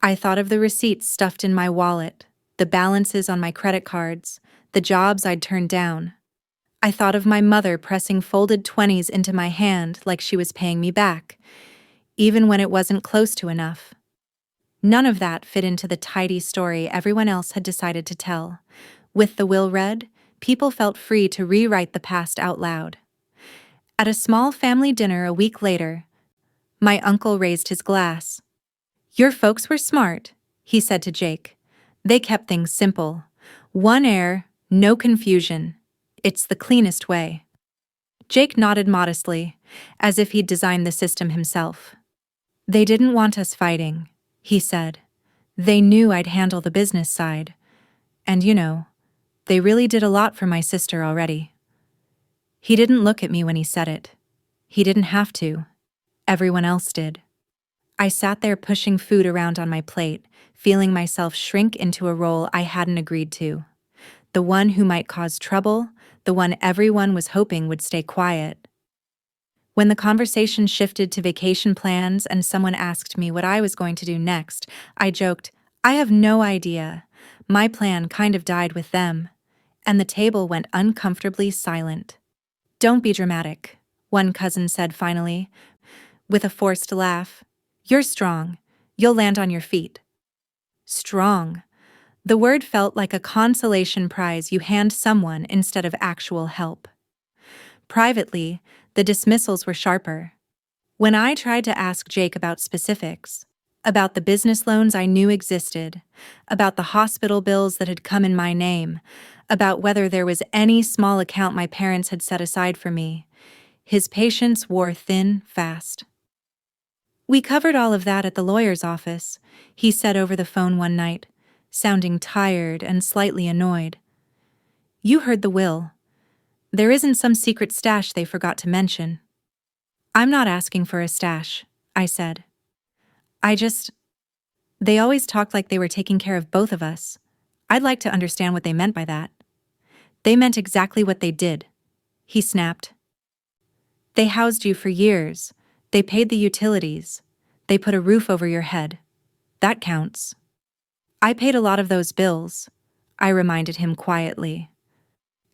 I thought of the receipts stuffed in my wallet, the balances on my credit cards, the jobs I'd turned down. I thought of my mother pressing folded 20s into my hand like she was paying me back, even when it wasn't close to enough. None of that fit into the tidy story everyone else had decided to tell. With the will read, people felt free to rewrite the past out loud. At a small family dinner a week later, my uncle raised his glass. Your folks were smart, he said to Jake. They kept things simple. One heir, no confusion. It's the cleanest way. Jake nodded modestly, as if he'd designed the system himself. They didn't want us fighting, he said. They knew I'd handle the business side. And they really did a lot for my sister already. He didn't look at me when he said it. He didn't have to. Everyone else did. I sat there pushing food around on my plate, feeling myself shrink into a role I hadn't agreed to. The one who might cause trouble, the one everyone was hoping would stay quiet. When the conversation shifted to vacation plans and someone asked me what I was going to do next, I joked, I have no idea. My plan kind of died with them. And the table went uncomfortably silent. Don't be dramatic, one cousin said finally, with a forced laugh. You're strong. You'll land on your feet. Strong. The word felt like a consolation prize you hand someone instead of actual help. Privately, the dismissals were sharper. When I tried to ask Jake about specifics, about the business loans I knew existed, about the hospital bills that had come in my name, about whether there was any small account my parents had set aside for me, his patience wore thin fast. We covered all of that at the lawyer's office, he said over the phone one night, sounding tired and slightly annoyed. You heard the will. There isn't some secret stash they forgot to mention. I'm not asking for a stash, I said. They always talked like they were taking care of both of us. I'd like to understand what they meant by that. They meant exactly what they did, he snapped. They housed you for years. They paid the utilities. They put a roof over your head. That counts. I paid a lot of those bills, I reminded him quietly.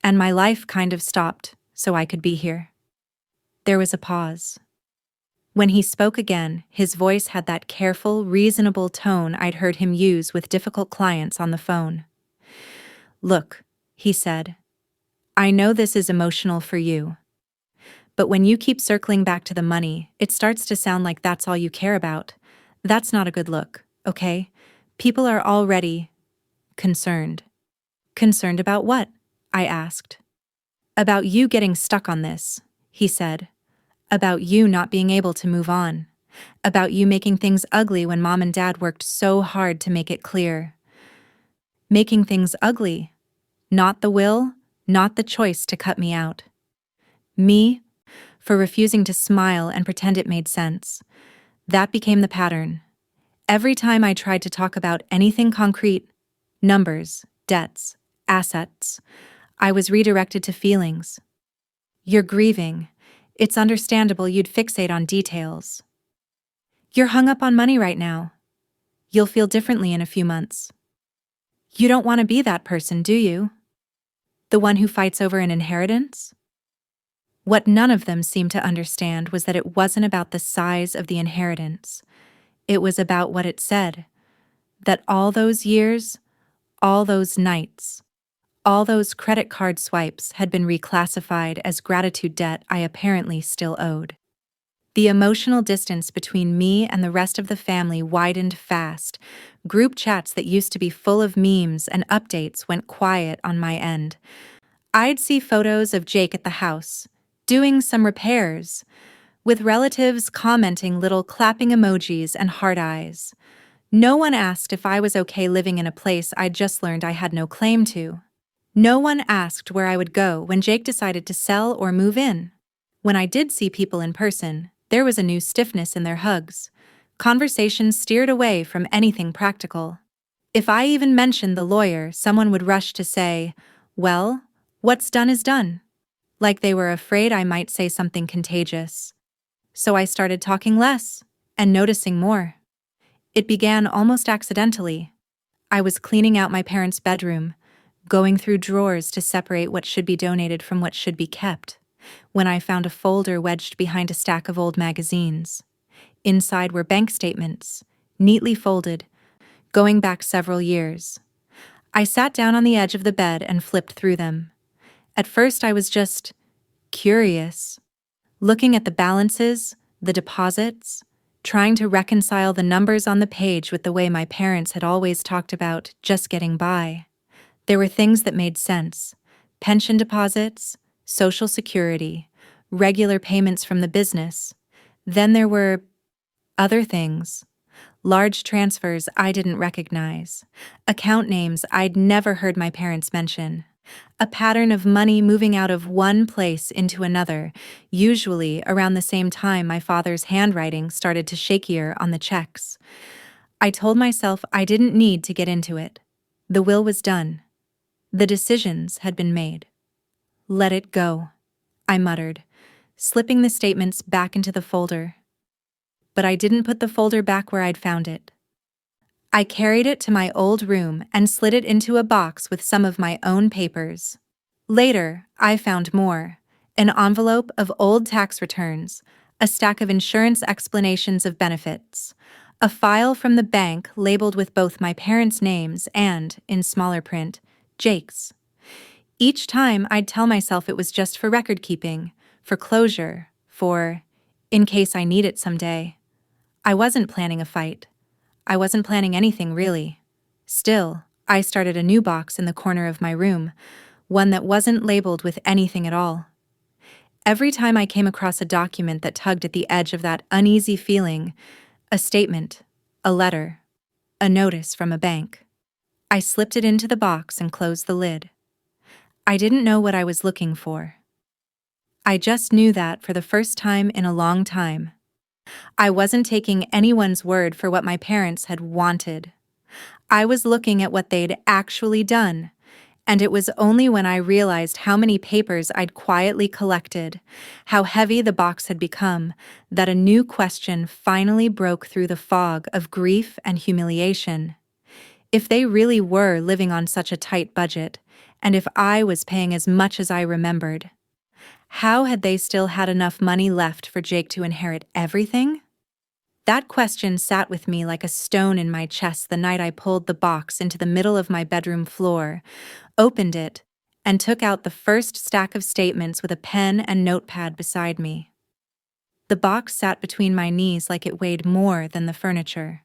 And my life kind of stopped so I could be here. There was a pause. When he spoke again, his voice had that careful, reasonable tone I'd heard him use with difficult clients on the phone. Look, he said, I know this is emotional for you. But when you keep circling back to the money, it starts to sound like that's all you care about. That's not a good look, okay? People are already concerned. Concerned about what? I asked. About you getting stuck on this, he said. About you not being able to move on. About you making things ugly when Mom and Dad worked so hard to make it clear. Making things ugly. Not the will, not the choice to cut me out. Me, for refusing to smile and pretend it made sense. That became the pattern. Every time I tried to talk about anything concrete, numbers, debts, assets, I was redirected to feelings. You're grieving. It's understandable you'd fixate on details. You're hung up on money right now. You'll feel differently in a few months. You don't want to be that person, do you? The one who fights over an inheritance? What none of them seemed to understand was that it wasn't about the size of the inheritance. It was about what it said. That all those years, all those nights, all those credit card swipes had been reclassified as gratitude debt I apparently still owed. The emotional distance between me and the rest of the family widened fast. Group chats that used to be full of memes and updates went quiet on my end. I'd see photos of Jake at the house, doing some repairs, with relatives commenting little clapping emojis and heart eyes. No one asked if I was okay living in a place I'd just learned I had no claim to. No one asked where I would go when Jake decided to sell or move in. When I did see people in person, there was a new stiffness in their hugs. Conversations steered away from anything practical. If I even mentioned the lawyer, someone would rush to say, "Well, what's done is done," like they were afraid I might say something contagious. So I started talking less and noticing more. It began almost accidentally. I was cleaning out my parents' bedroom, going through drawers to separate what should be donated from what should be kept, when I found a folder wedged behind a stack of old magazines. Inside were bank statements, neatly folded, going back several years. I sat down on the edge of the bed and flipped through them. At first, I was just curious, looking at the balances, the deposits, trying to reconcile the numbers on the page with the way my parents had always talked about just getting by. There were things that made sense: pension deposits, Social Security, regular payments from the business. Then there were other things. Large transfers I didn't recognize, account names I'd never heard my parents mention, a pattern of money moving out of one place into another, usually around the same time my father's handwriting started to shakier on the checks. I told myself I didn't need to get into it. The will was done. The decisions had been made. Let it go, I muttered, slipping the statements back into the folder. But I didn't put the folder back where I'd found it. I carried it to my old room and slid it into a box with some of my own papers. Later, I found more: an envelope of old tax returns, a stack of insurance explanations of benefits, a file from the bank labeled with both my parents' names and, in smaller print, Jake's. Each time I'd tell myself it was just for record keeping, for closure, for in case I need it someday. I wasn't planning a fight. I wasn't planning anything, really. Still, I started a new box in the corner of my room, one that wasn't labeled with anything at all. Every time I came across a document that tugged at the edge of that uneasy feeling, a statement, a letter, a notice from a bank, I slipped it into the box and closed the lid. I didn't know what I was looking for. I just knew that for the first time in a long time, I wasn't taking anyone's word for what my parents had wanted. I was looking at what they'd actually done, and it was only when I realized how many papers I'd quietly collected, how heavy the box had become, that a new question finally broke through the fog of grief and humiliation. If they really were living on such a tight budget, and if I was paying as much as I remembered, how had they still had enough money left for Jake to inherit everything? That question sat with me like a stone in my chest the night I pulled the box into the middle of my bedroom floor, opened it, and took out the first stack of statements with a pen and notepad beside me. The box sat between my knees like it weighed more than the furniture.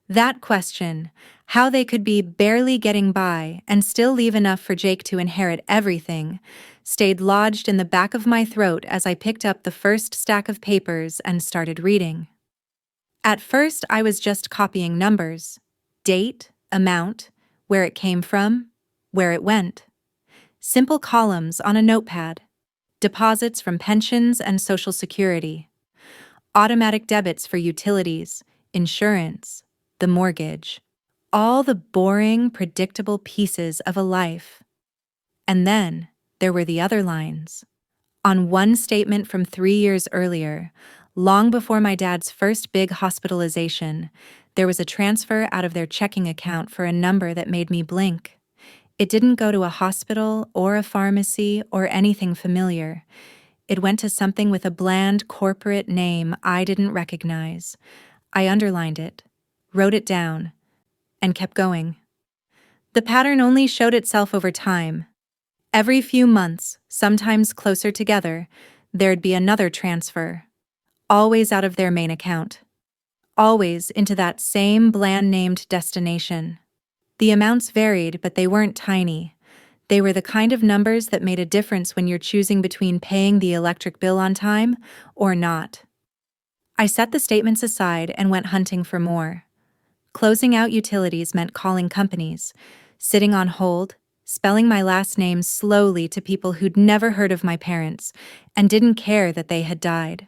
That question, how they could be barely getting by and still leave enough for Jake to inherit everything, stayed lodged in the back of my throat as I picked up the first stack of papers and started reading. At first, I was just copying numbers: date, amount, where it came from, where it went. Simple columns on a notepad. Deposits from pensions and Social Security. Automatic debits for utilities, insurance, the mortgage. All the boring, predictable pieces of a life. And then there were the other lines. On one statement from 3 years earlier, long before my dad's first big hospitalization, there was a transfer out of their checking account for a number that made me blink. It didn't go to a hospital or a pharmacy or anything familiar. It went to something with a bland corporate name I didn't recognize. I underlined it, wrote it down, and kept going. The pattern only showed itself over time. Every few months, sometimes closer together, there'd be another transfer. Always out of their main account. Always into that same bland-named destination. The amounts varied, but they weren't tiny. They were the kind of numbers that made a difference when you're choosing between paying the electric bill on time or not. I set the statements aside and went hunting for more. Closing out utilities meant calling companies, sitting on hold, spelling my last name slowly to people who'd never heard of my parents and didn't care that they had died.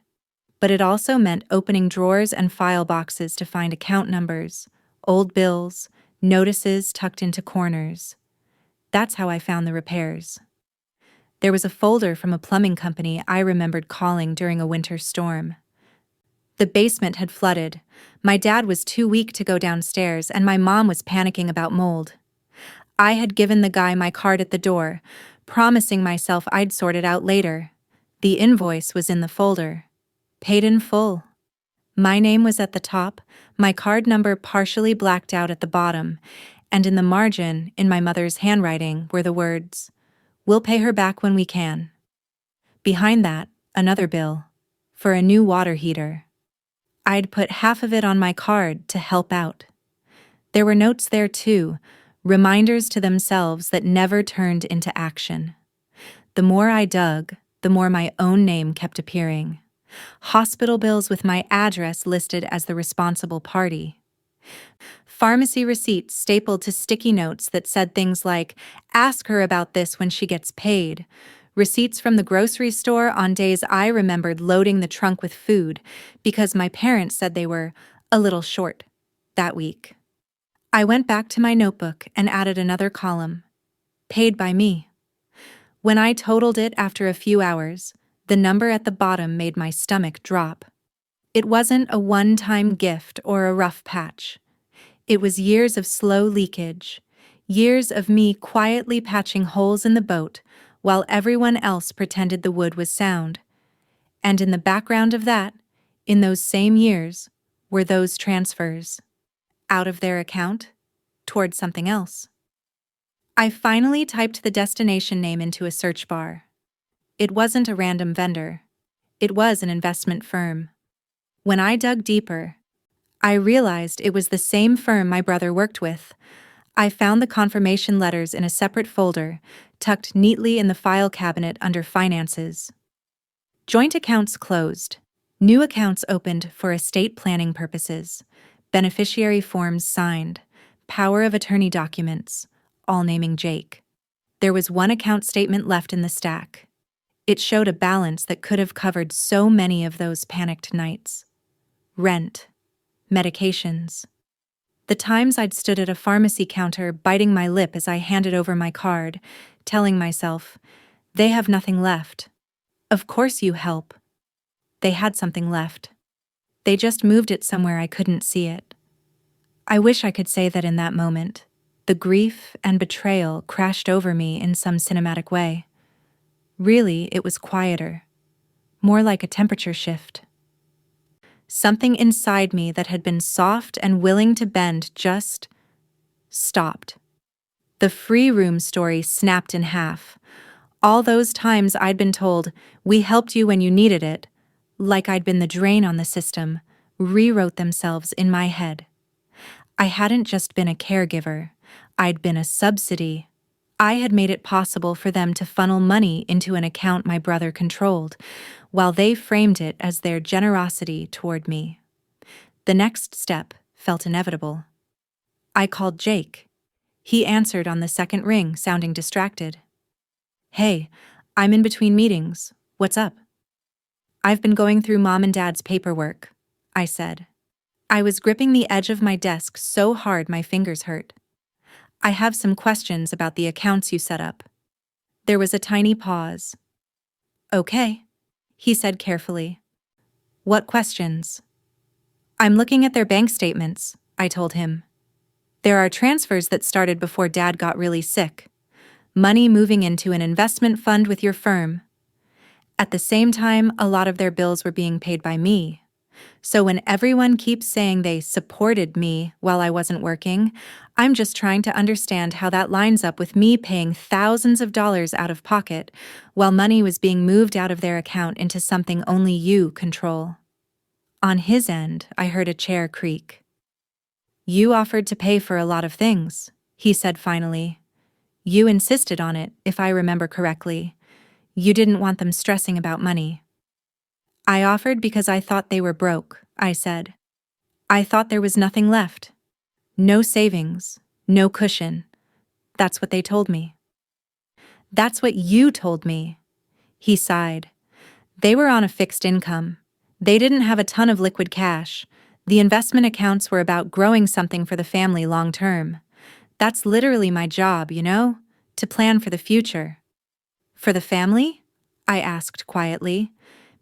But it also meant opening drawers and file boxes to find account numbers, old bills, notices tucked into corners. That's how I found the repairs. There was a folder from a plumbing company I remembered calling during a winter storm. The basement had flooded. My dad was too weak to go downstairs, and my mom was panicking about mold. I had given the guy my card at the door, promising myself I'd sort it out later. The invoice was in the folder. Paid in full. My name was at the top, my card number partially blacked out at the bottom, and in the margin, in my mother's handwriting, were the words, "We'll pay her back when we can." Behind that, another bill. For a new water heater. I'd put half of it on my card to help out. There were notes there too, reminders to themselves that never turned into action. The more I dug, the more my own name kept appearing. Hospital bills with my address listed as the responsible party. Pharmacy receipts stapled to sticky notes that said things like, "Ask her about this when she gets paid." Receipts from the grocery store on days I remembered loading the trunk with food because my parents said they were a little short that week. I went back to my notebook and added another column. Paid by me. When I totaled it after a few hours, the number at the bottom made my stomach drop. It wasn't a one-time gift or a rough patch. It was years of slow leakage, years of me quietly patching holes in the boat while everyone else pretended the wood was sound. And in the background of that, in those same years, were those transfers. Out of their account, toward something else. I finally typed the destination name into a search bar. It wasn't a random vendor. It was an investment firm. When I dug deeper, I realized it was the same firm my brother worked with. I found the confirmation letters in a separate folder, tucked neatly in the file cabinet under Finances. Joint accounts closed. New accounts opened for estate planning purposes. Beneficiary forms signed. Power of attorney documents, all naming Jake. There was one account statement left in the stack. It showed a balance that could have covered so many of those panicked nights. Rent. Medications. The times I'd stood at a pharmacy counter biting my lip as I handed over my card, telling myself, they have nothing left. Of course you help. They had something left. They just moved it somewhere I couldn't see it. I wish I could say that in that moment, the grief and betrayal crashed over me in some cinematic way. Really, it was quieter, more like a temperature shift. Something inside me that had been soft and willing to bend just stopped. The free room story snapped in half. All those times I'd been told, "We helped you when you needed it," like I'd been the drain on the system, rewrote themselves in my head. I hadn't just been a caregiver, I'd been a subsidy. I had made it possible for them to funnel money into an account my brother controlled, while they framed it as their generosity toward me. The next step felt inevitable. I called Jake. He answered on the second ring, sounding distracted. "Hey, I'm in between meetings. What's up?" "I've been going through Mom and Dad's paperwork," I said. I was gripping the edge of my desk so hard my fingers hurt. "I have some questions about the accounts you set up." There was a tiny pause. "Okay," he said carefully. "What questions?" "I'm looking at their bank statements," I told him. "There are transfers that started before Dad got really sick. Money moving into an investment fund with your firm. At the same time, a lot of their bills were being paid by me. So when everyone keeps saying they supported me while I wasn't working, I'm just trying to understand how that lines up with me paying thousands of dollars out of pocket while money was being moved out of their account into something only you control." On his end, I heard a chair creak. "You offered to pay for a lot of things," he said finally. You insisted on it, if I remember correctly. You didn't want them stressing about money. I offered because I thought they were broke, I said. I thought there was nothing left. No savings, no cushion. That's what they told me. That's what you told me. He sighed. They were on a fixed income. They didn't have a ton of liquid cash. The investment accounts were about growing something for the family long term. That's literally my job, you know? To plan for the future. For the family? I asked quietly.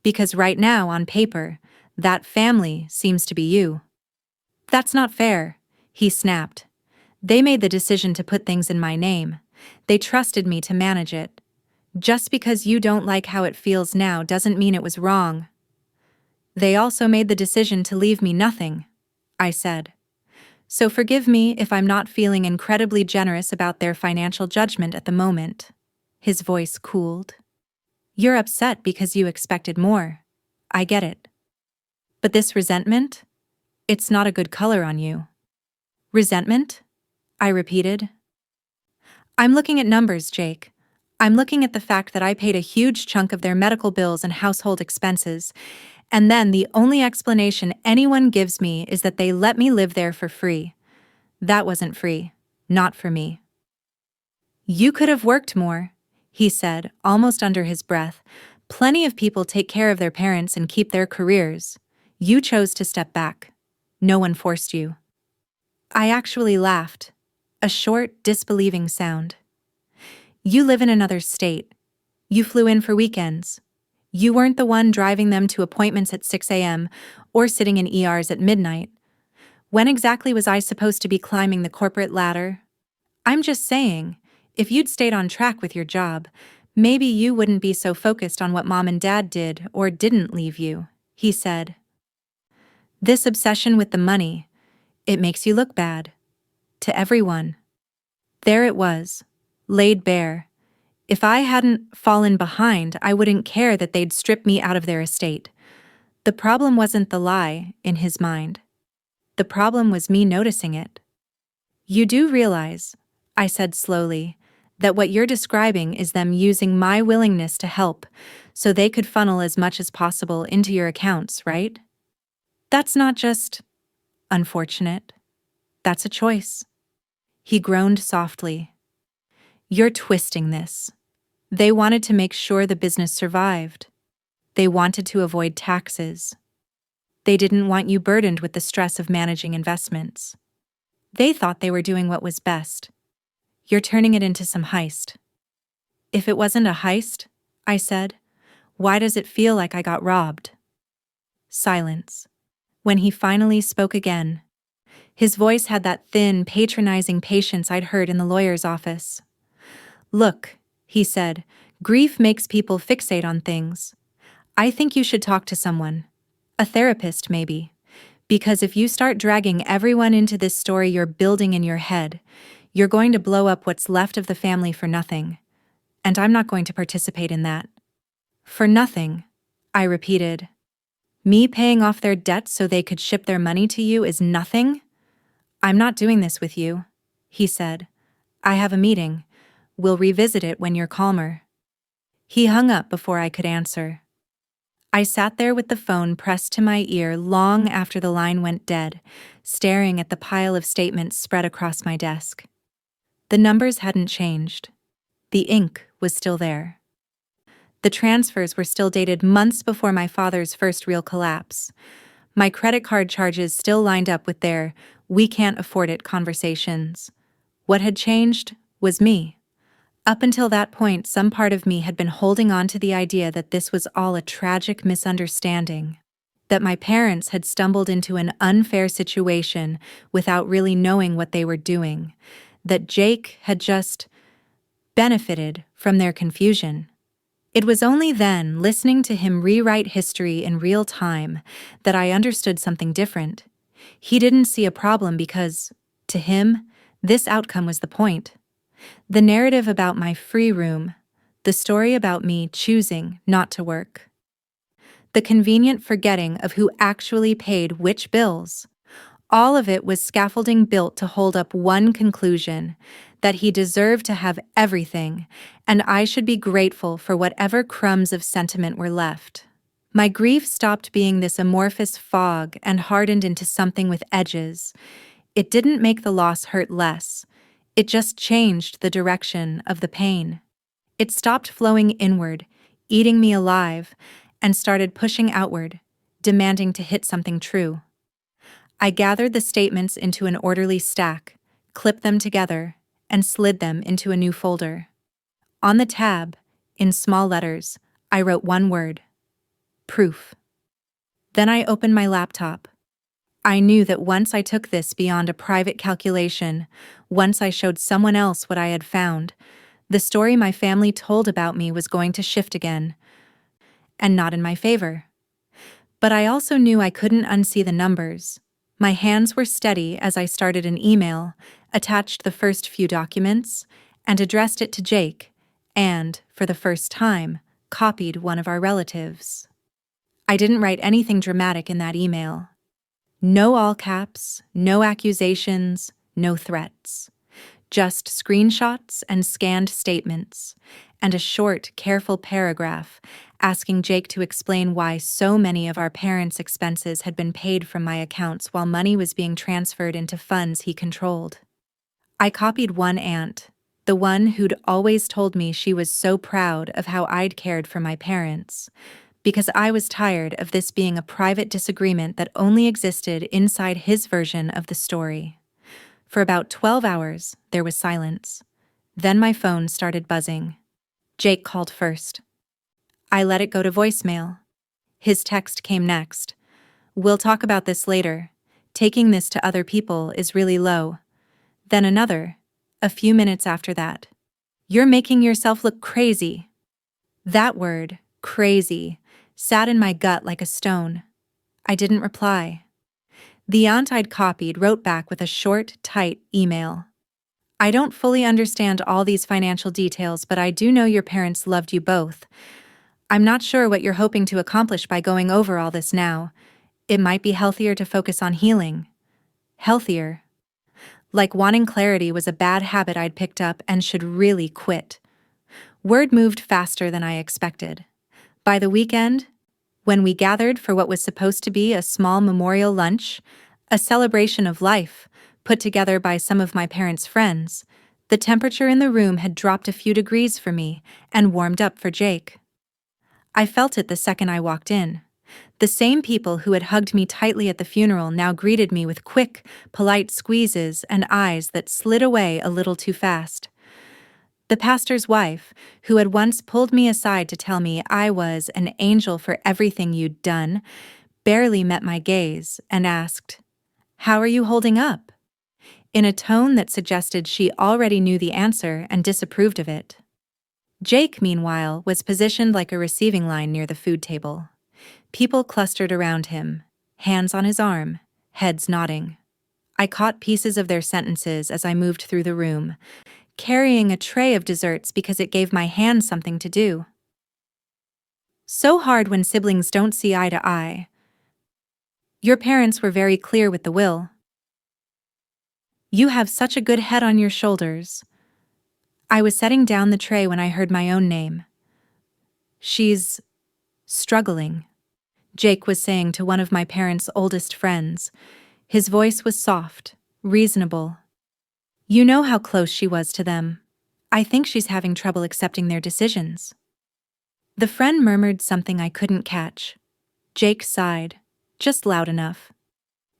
Because right now, on paper, that family seems to be you. That's not fair, he snapped. They made the decision to put things in my name. They trusted me to manage it. Just because you don't like how it feels now doesn't mean it was wrong. They also made the decision to leave me nothing, I said. So forgive me if I'm not feeling incredibly generous about their financial judgment at the moment. His voice cooled. You're upset because you expected more. I get it. But this resentment? It's not a good color on you. Resentment? I repeated. I'm looking at numbers, Jake. I'm looking at the fact that I paid a huge chunk of their medical bills and household expenses, and then the only explanation anyone gives me is that they let me live there for free. That wasn't free. Not for me. You could have worked more, he said, almost under his breath. Plenty of people take care of their parents and keep their careers. You chose to step back. No one forced you. I actually laughed. A short, disbelieving sound. You live in another state. You flew in for weekends. You weren't the one driving them to appointments at 6 a.m. or sitting in ERs at midnight. When exactly was I supposed to be climbing the corporate ladder? I'm just saying, if you'd stayed on track with your job, maybe you wouldn't be so focused on what Mom and Dad did or didn't leave you, he said. This obsession with the money, it makes you look bad. To everyone. There it was, laid bare. If I hadn't fallen behind, I wouldn't care that they'd strip me out of their estate. The problem wasn't the lie, in his mind. The problem was me noticing it. You do realize, I said slowly, that what you're describing is them using my willingness to help so they could funnel as much as possible into your accounts, right? That's not just unfortunate. That's a choice. He groaned softly. You're twisting this. They wanted to make sure the business survived. They wanted to avoid taxes. They didn't want you burdened with the stress of managing investments. They thought they were doing what was best. You're turning it into some heist. If it wasn't a heist, I said, why does it feel like I got robbed? Silence. When he finally spoke again, his voice had that thin, patronizing patience I'd heard in the lawyer's office. Look, he said, grief makes people fixate on things. I think you should talk to someone. A therapist, maybe. Because if you start dragging everyone into this story you're building in your head, you're going to blow up what's left of the family for nothing. And I'm not going to participate in that. For nothing, I repeated. Me paying off their debt so they could ship their money to you is nothing? I'm not doing this with you, he said. I have a meeting. We'll revisit it when you're calmer. He hung up before I could answer. I sat there with the phone pressed to my ear long after the line went dead, staring at the pile of statements spread across my desk. The numbers hadn't changed. The ink was still there. The transfers were still dated months before my father's first real collapse. My credit card charges still lined up with their "we can't afford it" conversations. What had changed was me. Up until that point, some part of me had been holding on to the idea that this was all a tragic misunderstanding, that my parents had stumbled into an unfair situation without really knowing what they were doing, that Jake had just benefited from their confusion. It was only then, listening to him rewrite history in real time, that I understood something different. He didn't see a problem because, to him, this outcome was the point. The narrative about my free room, the story about me choosing not to work. The convenient forgetting of who actually paid which bills. All of it was scaffolding built to hold up one conclusion, that he deserved to have everything, and I should be grateful for whatever crumbs of sentiment were left. My grief stopped being this amorphous fog and hardened into something with edges. It didn't make the loss hurt less. It just changed the direction of the pain. It stopped flowing inward, eating me alive, and started pushing outward, demanding to hit something true. I gathered the statements into an orderly stack, clipped them together, and slid them into a new folder. On the tab, in small letters, I wrote one word: proof. Then I opened my laptop. I knew that once I took this beyond a private calculation, once I showed someone else what I had found, the story my family told about me was going to shift again, and not in my favor. But I also knew I couldn't unsee the numbers. My hands were steady as I started an email, attached the first few documents, and addressed it to Jake, and, for the first time, copied one of our relatives. I didn't write anything dramatic in that email. No all caps, no accusations, no threats. Just screenshots and scanned statements, and a short, careful paragraph asking Jake to explain why so many of our parents' expenses had been paid from my accounts while money was being transferred into funds he controlled. I copied one aunt, the one who'd always told me she was so proud of how I'd cared for my parents, because I was tired of this being a private disagreement that only existed inside his version of the story. For about 12 hours, there was silence. Then my phone started buzzing. Jake called first. I let it go to voicemail. His text came next. "We'll talk about this later. Taking this to other people is really low." Then another, a few minutes after that. "You're making yourself look crazy." That word, crazy, sat in my gut like a stone. I didn't reply. The aunt I'd copied wrote back with a short, tight email. "I don't fully understand all these financial details, but I do know your parents loved you both. I'm not sure what you're hoping to accomplish by going over all this now. It might be healthier to focus on healing." Healthier. Like wanting clarity was a bad habit I'd picked up and should really quit. Word moved faster than I expected. By the weekend, when we gathered for what was supposed to be a small memorial lunch, a celebration of life, put together by some of my parents' friends, the temperature in the room had dropped a few degrees for me and warmed up for Jake. I felt it the second I walked in. The same people who had hugged me tightly at the funeral now greeted me with quick, polite squeezes and eyes that slid away a little too fast. The pastor's wife, who had once pulled me aside to tell me I was an angel for everything you'd done, barely met my gaze and asked, "How are you holding up?" in a tone that suggested she already knew the answer and disapproved of it. Jake, meanwhile, was positioned like a receiving line near the food table. People clustered around him, hands on his arm, heads nodding. I caught pieces of their sentences as I moved through the room, carrying a tray of desserts because it gave my hands something to do. So hard when siblings don't see eye to eye. Your parents were very clear with the will. You have such a good head on your shoulders. I was setting down the tray when I heard my own name. She's struggling, Jake was saying to one of my parents' oldest friends. His voice was soft, reasonable. You know how close she was to them. I think she's having trouble accepting their decisions. The friend murmured something I couldn't catch. Jake sighed, just loud enough.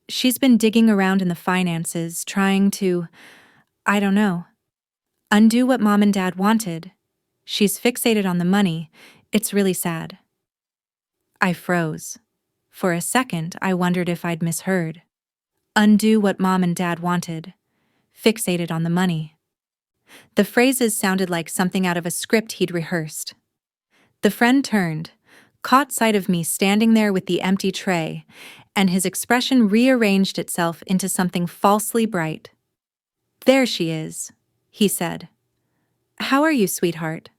She's been digging around in the finances, trying to, I don't know, undo what Mom and Dad wanted. She's fixated on the money. It's really sad. I froze. For a second, I wondered if I'd misheard. Undo what Mom and Dad wanted. Fixated on the money. The phrases sounded like something out of a script he'd rehearsed. The friend turned, caught sight of me standing there with the empty tray, and his expression rearranged itself into something falsely bright. "There she is," he said. "How are you, sweetheart?"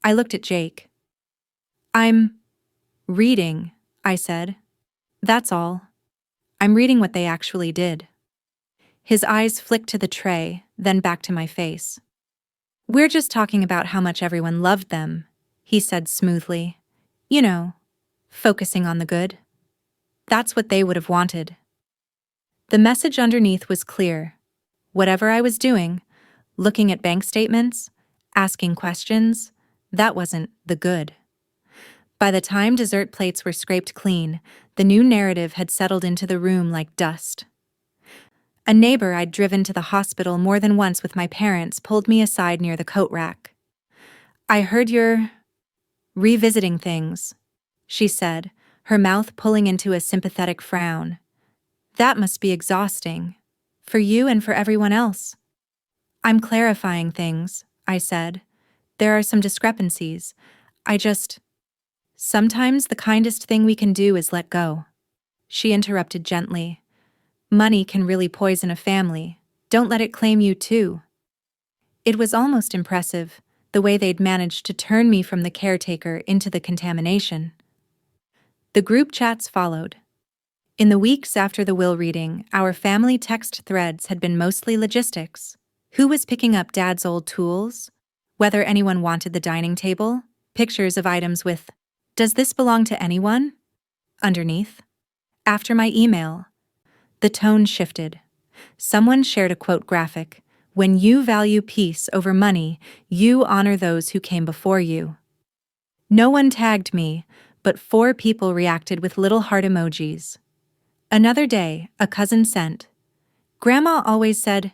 I looked at Jake. "I'm reading," I said. "That's all. I'm reading what they actually did." His eyes flicked to the tray, then back to my face. "We're just talking about how much everyone loved them," he said smoothly. "You know, focusing on the good. That's what they would have wanted." The message underneath was clear. Whatever I was doing, looking at bank statements, asking questions, that wasn't the good. By the time dessert plates were scraped clean, the new narrative had settled into the room like dust. A neighbor I'd driven to the hospital more than once with my parents pulled me aside near the coat rack. "I heard you're revisiting things," she said, her mouth pulling into a sympathetic frown. "That must be exhausting. For you and for everyone else." "I'm clarifying things," I said. "There are some discrepancies. Sometimes the kindest thing we can do is let go." She interrupted gently. "Money can really poison a family. Don't let it claim you too." It was almost impressive, the way they'd managed to turn me from the caretaker into the contamination. The group chats followed. In the weeks after the will reading, our family text threads had been mostly logistics. Who was picking up Dad's old tools? Whether anyone wanted the dining table? Pictures of items with, "Does this belong to anyone?" underneath. After my email, the tone shifted. Someone shared a quote graphic. "When you value peace over money, you honor those who came before you." No one tagged me, but 4 people reacted with little heart emojis. Another day, a cousin sent, "Grandma always said,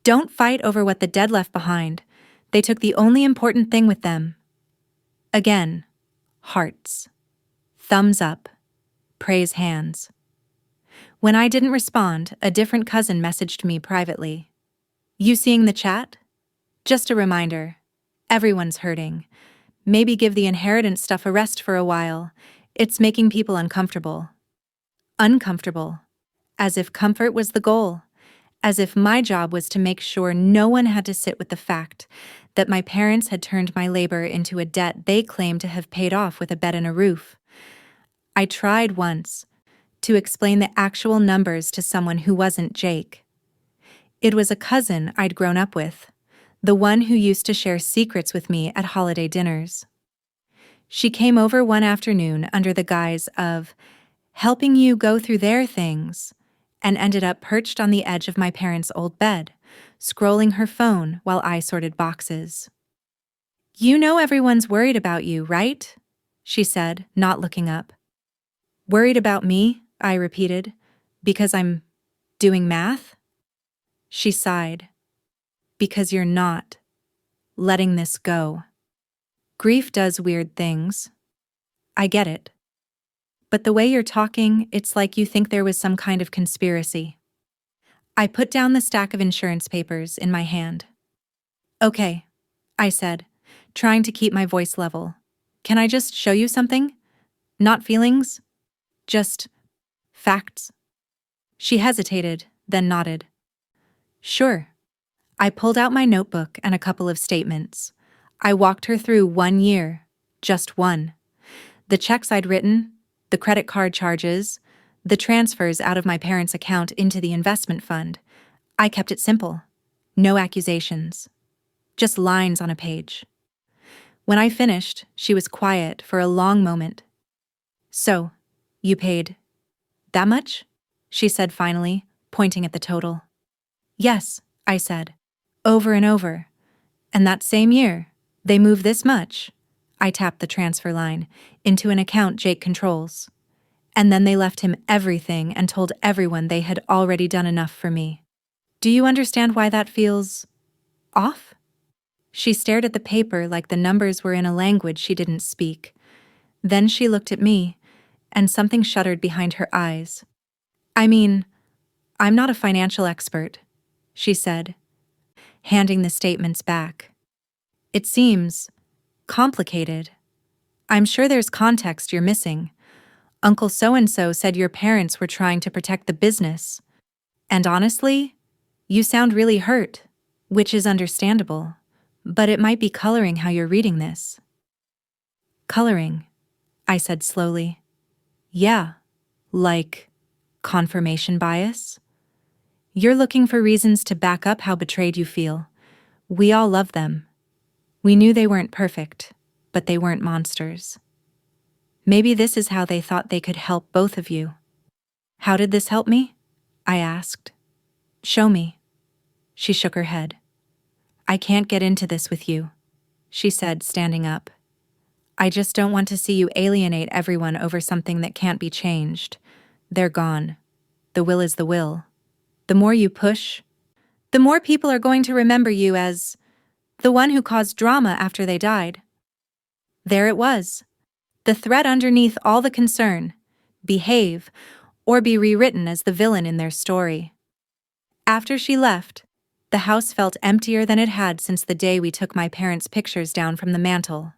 'Don't fight over what the dead left behind. They took the only important thing with them.'" Again, hearts. Thumbs up. Praise hands. When I didn't respond, a different cousin messaged me privately. "You seeing the chat? Just a reminder. Everyone's hurting. Maybe give the inheritance stuff a rest for a while. It's making people uncomfortable." Uncomfortable. As if comfort was the goal. As if my job was to make sure no one had to sit with the fact that my parents had turned my labor into a debt they claimed to have paid off with a bed and a roof. I tried once to explain the actual numbers to someone who wasn't Jake. It was a cousin I'd grown up with, the one who used to share secrets with me at holiday dinners. She came over one afternoon under the guise of helping you go through their things, and ended up perched on the edge of my parents' old bed, scrolling her phone while I sorted boxes. "You know everyone's worried about you, right?" she said, not looking up. "Worried about me?" I repeated. "Because I'm doing math?" She sighed. "Because you're not letting this go. Grief does weird things. I get it. But the way you're talking, it's like you think there was some kind of conspiracy." I put down the stack of insurance papers in my hand. "Okay," I said, trying to keep my voice level. "Can I just show you something? Not feelings? Just facts?" She hesitated, then nodded. "Sure." I pulled out my notebook and a couple of statements. I walked her through 1 year, just one. The checks I'd written, the credit card charges, the transfers out of my parents' account into the investment fund. I kept it simple. No accusations. Just lines on a page. When I finished, she was quiet for a long moment. "So, you paid that much?" she said finally, pointing at the total. "Yes," I said, "over and over. And that same year, they moved this much." I tapped the transfer line into an account Jake controls. "And then they left him everything and told everyone they had already done enough for me. Do you understand why that feels off?" She stared at the paper like the numbers were in a language she didn't speak. Then she looked at me, and something shuddered behind her eyes. "I mean, I'm not a financial expert," she said, handing the statements back. "It seems complicated. I'm sure there's context you're missing. Uncle so-and-so said your parents were trying to protect the business. And honestly, you sound really hurt, which is understandable. But it might be coloring how you're reading this." "Coloring," I said slowly. "Yeah, like confirmation bias?" You're looking for reasons to back up how betrayed you feel. We all love them. We knew they weren't perfect, but they weren't monsters. Maybe this is how they thought they could help both of you. How did this help me? I asked. Show me. She shook her head. I can't get into this with you, she said, standing up. I just don't want to see you alienate everyone over something that can't be changed. They're gone. The will is the will. The more you push, the more people are going to remember you as the one who caused drama after they died. There it was. The thread underneath all the concern: behave, or be rewritten as the villain in their story. After she left, the house felt emptier than it had since the day we took my parents' pictures down from the mantel.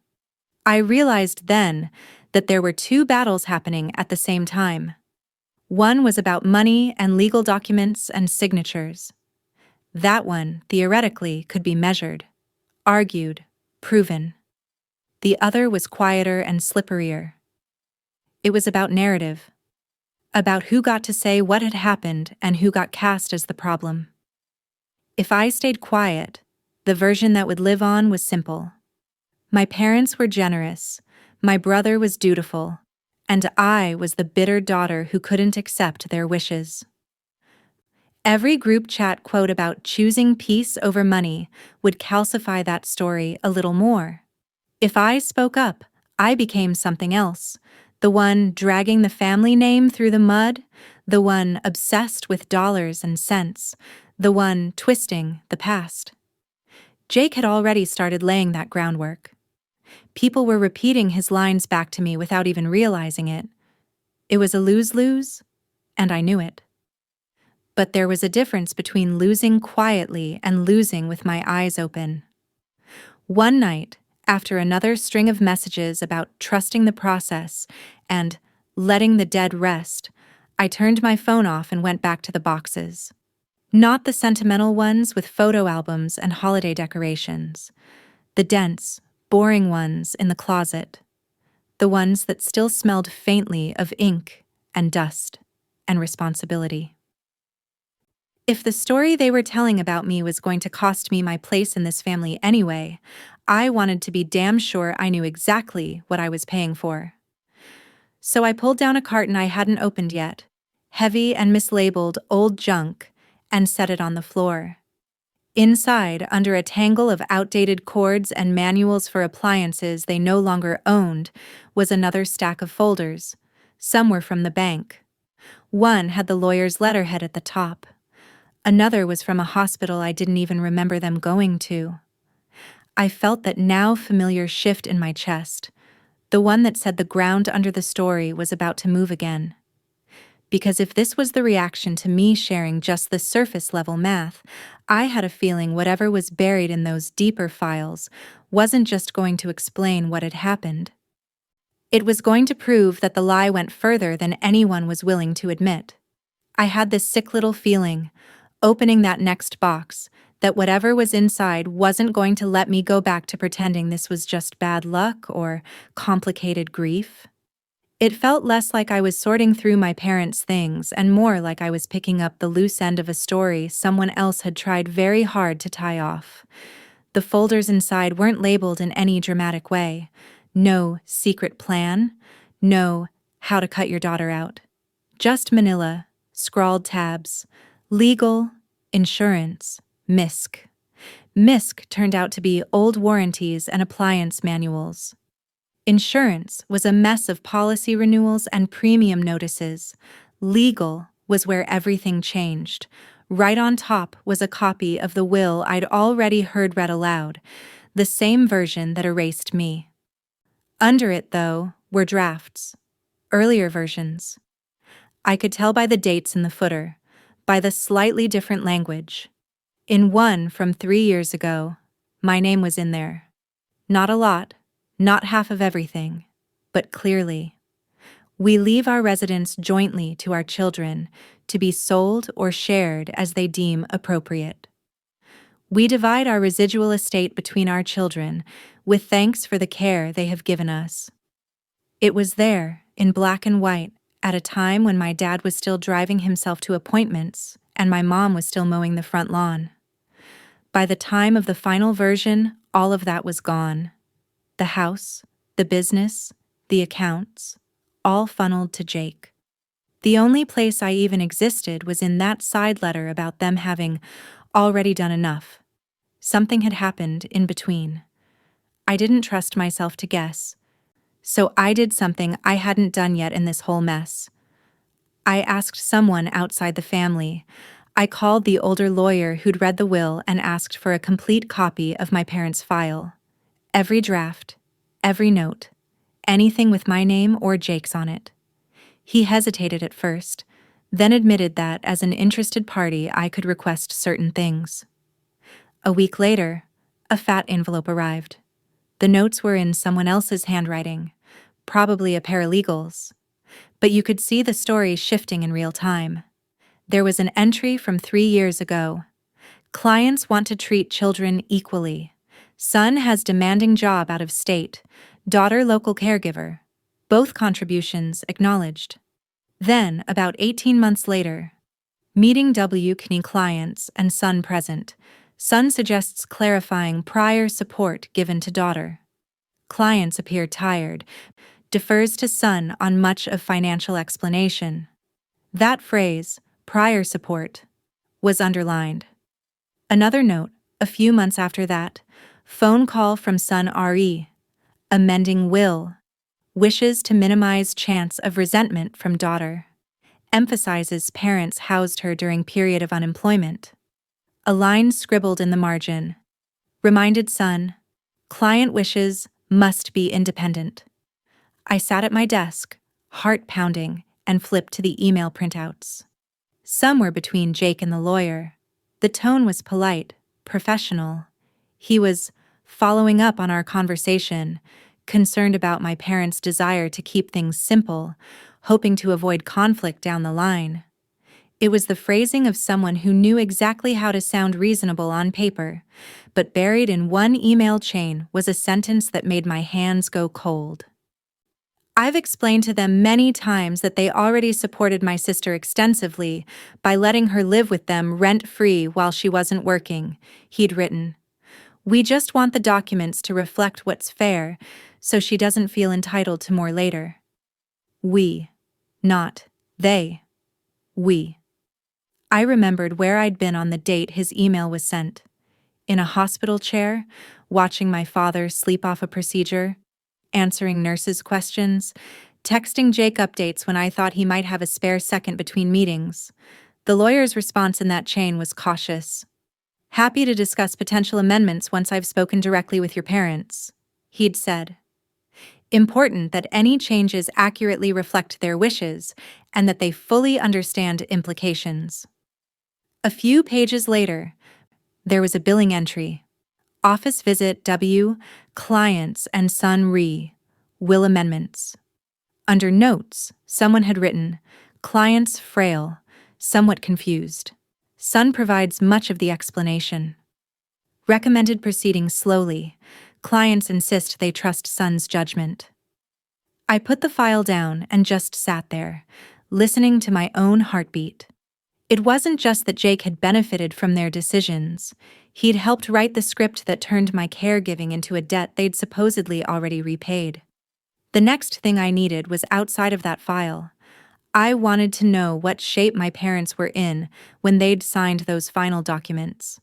I realized then that there were two battles happening at the same time. One was about money and legal documents and signatures. That one, theoretically, could be measured, argued, proven. The other was quieter and slipperier. It was about narrative, about who got to say what had happened and who got cast as the problem. If I stayed quiet, the version that would live on was simple. My parents were generous, my brother was dutiful, and I was the bitter daughter who couldn't accept their wishes. Every group chat quote about choosing peace over money would calcify that story a little more. If I spoke up, I became something else, the one dragging the family name through the mud, the one obsessed with dollars and cents, the one twisting the past. Jake had already started laying that groundwork. People were repeating his lines back to me without even realizing it. It was a lose-lose, and I knew it. But there was a difference between losing quietly and losing with my eyes open. One night, after another string of messages about trusting the process and letting the dead rest, I turned my phone off and went back to the boxes. Not the sentimental ones with photo albums and holiday decorations. The dense, boring ones in the closet. The ones that still smelled faintly of ink and dust and responsibility. If the story they were telling about me was going to cost me my place in this family anyway, I wanted to be damn sure I knew exactly what I was paying for. So I pulled down a carton I hadn't opened yet, heavy and mislabeled old junk, and set it on the floor. Inside, under a tangle of outdated cords and manuals for appliances they no longer owned, was another stack of folders. Some were from the bank. One had the lawyer's letterhead at the top. Another was from a hospital I didn't even remember them going to. I felt that now familiar shift in my chest, the one that said the ground under the story was about to move again. Because if this was the reaction to me sharing just the surface-level math, I had a feeling whatever was buried in those deeper files wasn't just going to explain what had happened. It was going to prove that the lie went further than anyone was willing to admit. I had this sick little feeling, opening that next box, that whatever was inside wasn't going to let me go back to pretending this was just bad luck or complicated grief. It felt less like I was sorting through my parents' things and more like I was picking up the loose end of a story someone else had tried very hard to tie off. The folders inside weren't labeled in any dramatic way. No secret plan. No how to cut your daughter out. Just manila, scrawled tabs. Legal, insurance, MISC. MISC turned out to be old warranties and appliance manuals. Insurance was a mess of policy renewals and premium notices. Legal was where everything changed. Right on top was a copy of the will I'd already heard read aloud, the same version that erased me. Under it, though, were drafts, earlier versions. I could tell by the dates in the footer, by the slightly different language. In one from 3 years ago, my name was in there. Not a lot, not half of everything, but clearly. We leave our residence jointly to our children to be sold or shared as they deem appropriate. We divide our residual estate between our children with thanks for the care they have given us. It was there, in black and white, at a time when my dad was still driving himself to appointments and my mom was still mowing the front lawn. By the time of the final version, all of that was gone. The house, the business, the accounts, all funneled to Jake. The only place I even existed was in that side letter about them having already done enough. Something had happened in between. I didn't trust myself to guess, so I did something I hadn't done yet in this whole mess. I asked someone outside the family. I called the older lawyer who'd read the will and asked for a complete copy of my parents' file. Every draft, every note, anything with my name or Jake's on it. He hesitated at first, then admitted that as an interested party I could request certain things. A week later, a fat envelope arrived. The notes were in someone else's handwriting, probably a paralegal's. But you could see the story shifting in real time. There was an entry from 3 years ago. Clients want to treat children equally. Son has demanding job out of state. Daughter local caregiver. Both contributions acknowledged. Then, about 18 months later, meeting W. Knee clients and son present. Son suggests clarifying prior support given to daughter. Clients appear tired, defers to son on much of financial explanation. That phrase, prior support, was underlined. Another note, a few months after that, phone call from son RE, amending will, wishes to minimize chance of resentment from daughter, emphasizes parents housed her during period of unemployment. A line scribbled in the margin, reminded son, client wishes must be independent. I sat at my desk, heart pounding, and flipped to the email printouts. Somewhere between Jake and the lawyer, the tone was polite, professional. He was following up on our conversation, concerned about my parents' desire to keep things simple, hoping to avoid conflict down the line. It was the phrasing of someone who knew exactly how to sound reasonable on paper, but buried in one email chain was a sentence that made my hands go cold. I've explained to them many times that they already supported my sister extensively by letting her live with them rent-free while she wasn't working, he'd written. We just want the documents to reflect what's fair, so she doesn't feel entitled to more later. We, not they. We. I remembered where I'd been on the date his email was sent. In a hospital chair, watching my father sleep off a procedure, answering nurses' questions, texting Jake updates when I thought he might have a spare second between meetings. The lawyer's response in that chain was cautious. Happy to discuss potential amendments once I've spoken directly with your parents, he'd said. Important that any changes accurately reflect their wishes and that they fully understand implications. A few pages later, there was a billing entry. Office visit W, clients and son Re, will amendments. Under notes, someone had written, clients frail, somewhat confused. Son provides much of the explanation. Recommended proceeding slowly. Clients insist they trust son's judgment. I put the file down and just sat there, listening to my own heartbeat. It wasn't just that Jake had benefited from their decisions. He'd helped write the script that turned my caregiving into a debt they'd supposedly already repaid. The next thing I needed was outside of that file. I wanted to know what shape my parents were in when they'd signed those final documents.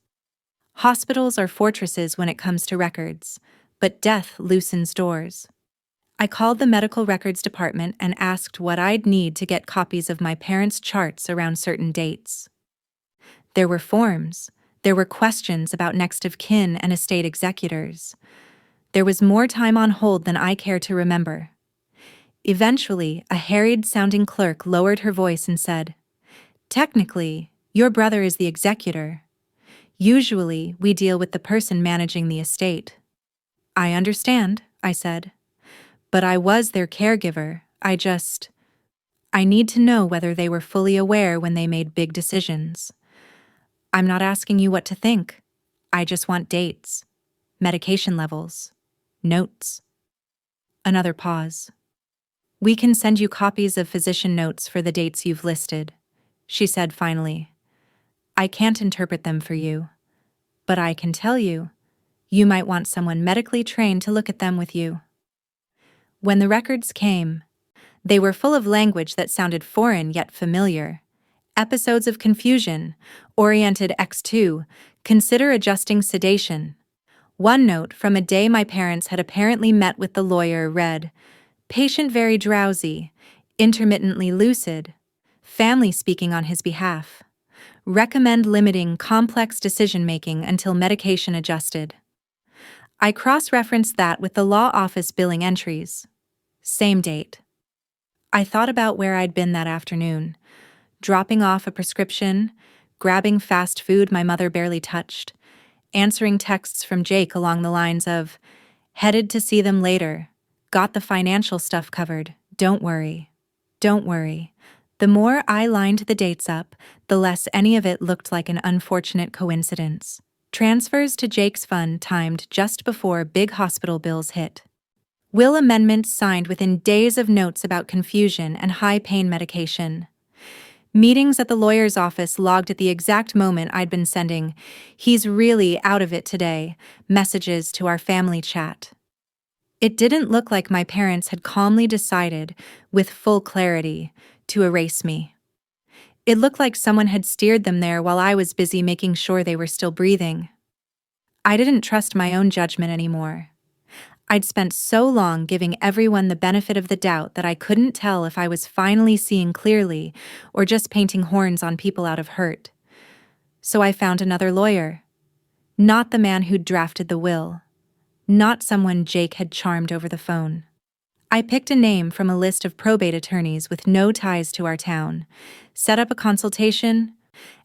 Hospitals are fortresses when it comes to records, but death loosens doors. I called the medical records department and asked what I'd need to get copies of my parents' charts around certain dates. There were forms. There were questions about next of kin and estate executors. There was more time on hold than I care to remember. Eventually, a harried-sounding clerk lowered her voice and said, "Technically, your brother is the executor. Usually, we deal with the person managing the estate." "I understand," I said. "But I was their caregiver. I need to know whether they were fully aware when they made big decisions. I'm not asking you what to think. I just want dates, medication levels, notes." Another pause. "We can send you copies of physician notes for the dates you've listed," she said finally. I can't interpret them for you. But I can tell you, you might want someone medically trained to look at them with you. When the records came, they were full of language that sounded foreign yet familiar. Episodes of confusion, oriented X2, consider adjusting sedation. One note from a day my parents had apparently met with the lawyer read, patient very drowsy, intermittently lucid, family speaking on his behalf. Recommend limiting complex decision-making until medication adjusted. I cross-referenced that with the law office billing entries. Same date. I thought about where I'd been that afternoon, dropping off a prescription, grabbing fast food my mother barely touched, answering texts from Jake along the lines of, headed to see them later, got the financial stuff covered, don't worry. Don't worry. The more I lined the dates up, the less any of it looked like an unfortunate coincidence. Transfers to Jake's fund timed just before big hospital bills hit. Will amendments signed within days of notes about confusion and high pain medication. Meetings at the lawyer's office logged at the exact moment I'd been sending, "He's really out of it today," messages to our family chat. It didn't look like my parents had calmly decided, with full clarity, to erase me. It looked like someone had steered them there while I was busy making sure they were still breathing. I didn't trust my own judgment anymore. I'd spent so long giving everyone the benefit of the doubt that I couldn't tell if I was finally seeing clearly or just painting horns on people out of hurt. So I found another lawyer. Not the man who'd drafted the will. Not someone Jake had charmed over the phone. I picked a name from a list of probate attorneys with no ties to our town, set up a consultation,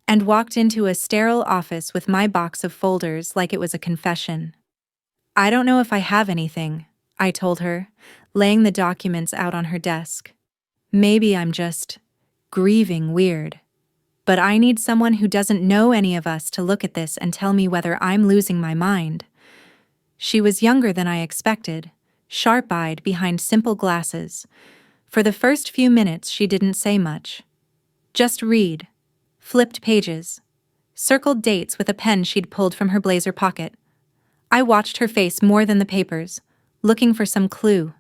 and walked into a sterile office with my box of folders like it was a confession. "I don't know if I have anything," I told her, laying the documents out on her desk. "Maybe I'm just grieving weird. But I need someone who doesn't know any of us to look at this and tell me whether I'm losing my mind." She was younger than I expected, sharp-eyed behind simple glasses. For the first few minutes she didn't say much. Just read, flipped pages, circled dates with a pen she'd pulled from her blazer pocket. I watched her face more than the papers, looking for some clue.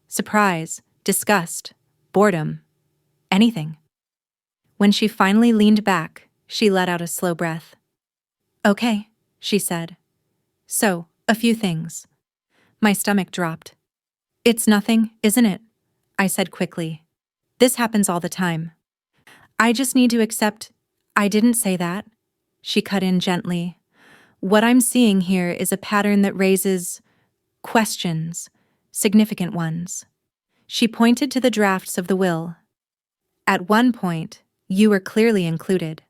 Surprise, disgust, boredom, anything. When she finally leaned back, she let out a slow breath. "Okay," she said. "So, a few things." My stomach dropped. "It's nothing, isn't it?" I said quickly. "This happens all the time. I just need to accept—" "I didn't say that," she cut in gently. "What I'm seeing here is a pattern that raises questions, significant ones." She pointed to the drafts of the will. "At one point, you were clearly included.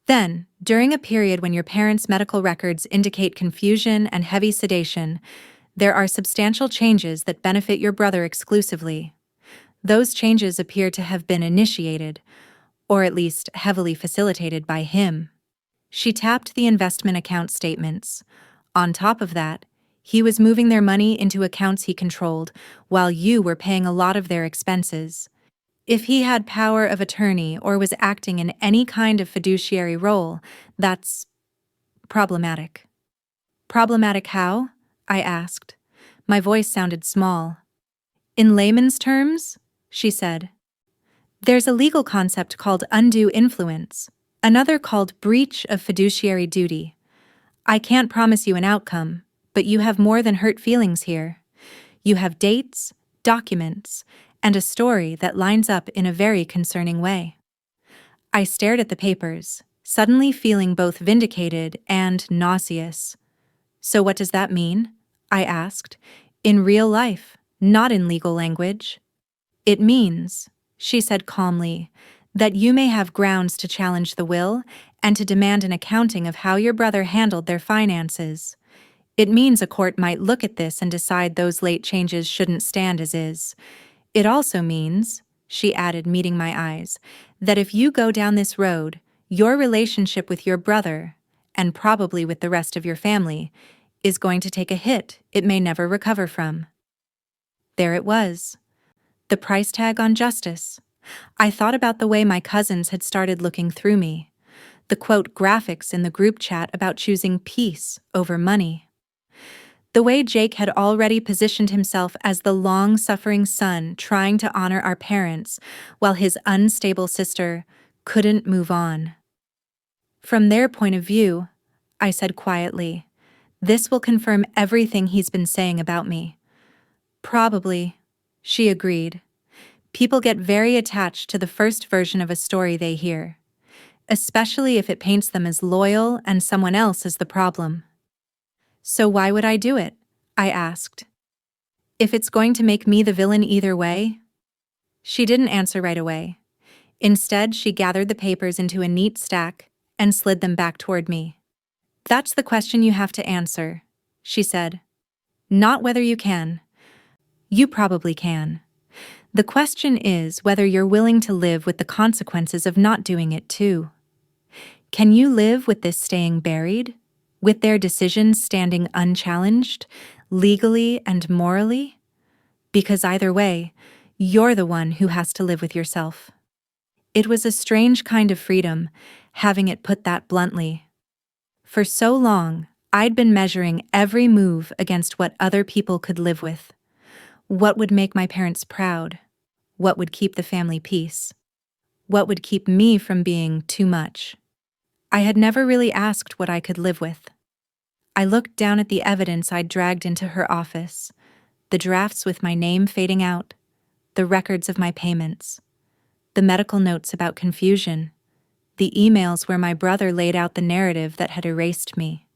Then, during a period when your parents' medical records indicate confusion and heavy sedation, there are substantial changes that benefit your brother exclusively. Those changes appear to have been initiated, or at least heavily facilitated by him." She tapped the investment account statements. On top of that, he was moving their money into accounts he controlled, while you were paying a lot of their expenses. If he had power of attorney or was acting in any kind of fiduciary role, that's problematic. "Problematic how?" I asked. My voice sounded small. "In layman's terms," she said, "there's a legal concept called undue influence, another called breach of fiduciary duty. I can't promise you an outcome, but you have more than hurt feelings here. You have dates, documents, and a story that lines up in a very concerning way." I stared at the papers, suddenly feeling both vindicated and nauseous. "So what does that mean?" I asked. "In real life, not in legal language." "It means," she said calmly, "that you may have grounds to challenge the will and to demand an accounting of how your brother handled their finances. It means a court might look at this and decide those late changes shouldn't stand as is. It also means," she added, meeting my eyes, "that if you go down this road, your relationship with your brother, and probably with the rest of your family, is going to take a hit it may never recover from." There it was. The price tag on justice. I thought about the way my cousins had started looking through me. the quote graphics in the group chat about choosing peace over money. The way Jake had already positioned himself as the long-suffering son trying to honor our parents, while his unstable sister couldn't move on. From their point of view, I said quietly, this will confirm everything he's been saying about me. Probably, she agreed. People get very attached to the first version of a story they hear, especially if it paints them as loyal and someone else is the problem. So why would I do it? I asked. If it's going to make me the villain either way? She didn't answer right away. Instead, she gathered the papers into a neat stack and slid them back toward me. That's the question you have to answer, she said. Not whether you can. You probably can. The question is whether you're willing to live with the consequences of not doing it too. Can you live with this staying buried? With their decisions standing unchallenged, legally and morally? Because either way, you're the one who has to live with yourself. It was a strange kind of freedom, having it put that bluntly. For so long, I'd been measuring every move against what other people could live with. What would make my parents proud? What would keep the family peace? What would keep me from being too much? I had never really asked what I could live with. I looked down at the evidence I'd dragged into her office, the drafts with my name fading out, the records of my payments, the medical notes about confusion, the emails where my brother laid out the narrative that had erased me.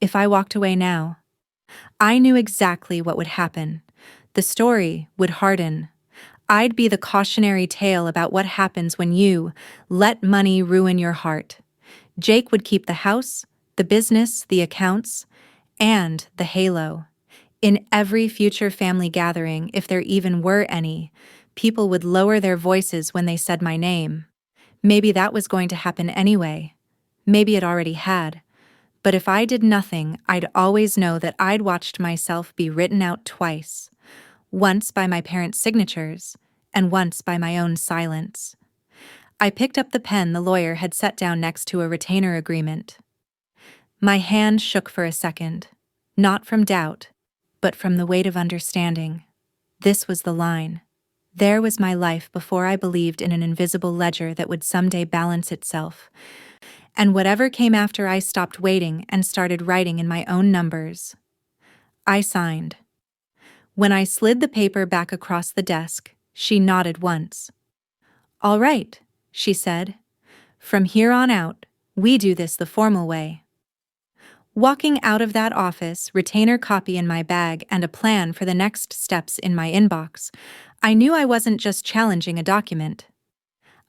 If I walked away now, I knew exactly what would happen. The story would harden. I'd be the cautionary tale about what happens when you let money ruin your heart. Jake would keep the house, the business, the accounts, and the halo. In every future family gathering, if there even were any, people would lower their voices when they said my name. Maybe that was going to happen anyway. Maybe it already had. But if I did nothing, I'd always know that I'd watched myself be written out twice. Once by my parents' signatures, and once by my own silence. I picked up the pen the lawyer had set down next to a retainer agreement. My hand shook for a second, not from doubt, but from the weight of understanding. This was the line. There was my life before I believed in an invisible ledger that would someday balance itself. And whatever came after, I stopped waiting and started writing in my own numbers. I signed. When I slid the paper back across the desk, she nodded once. All right, she said. From here on out, we do this the formal way. Walking out of that office, retainer copy in my bag and a plan for the next steps in my inbox, I knew I wasn't just challenging a document.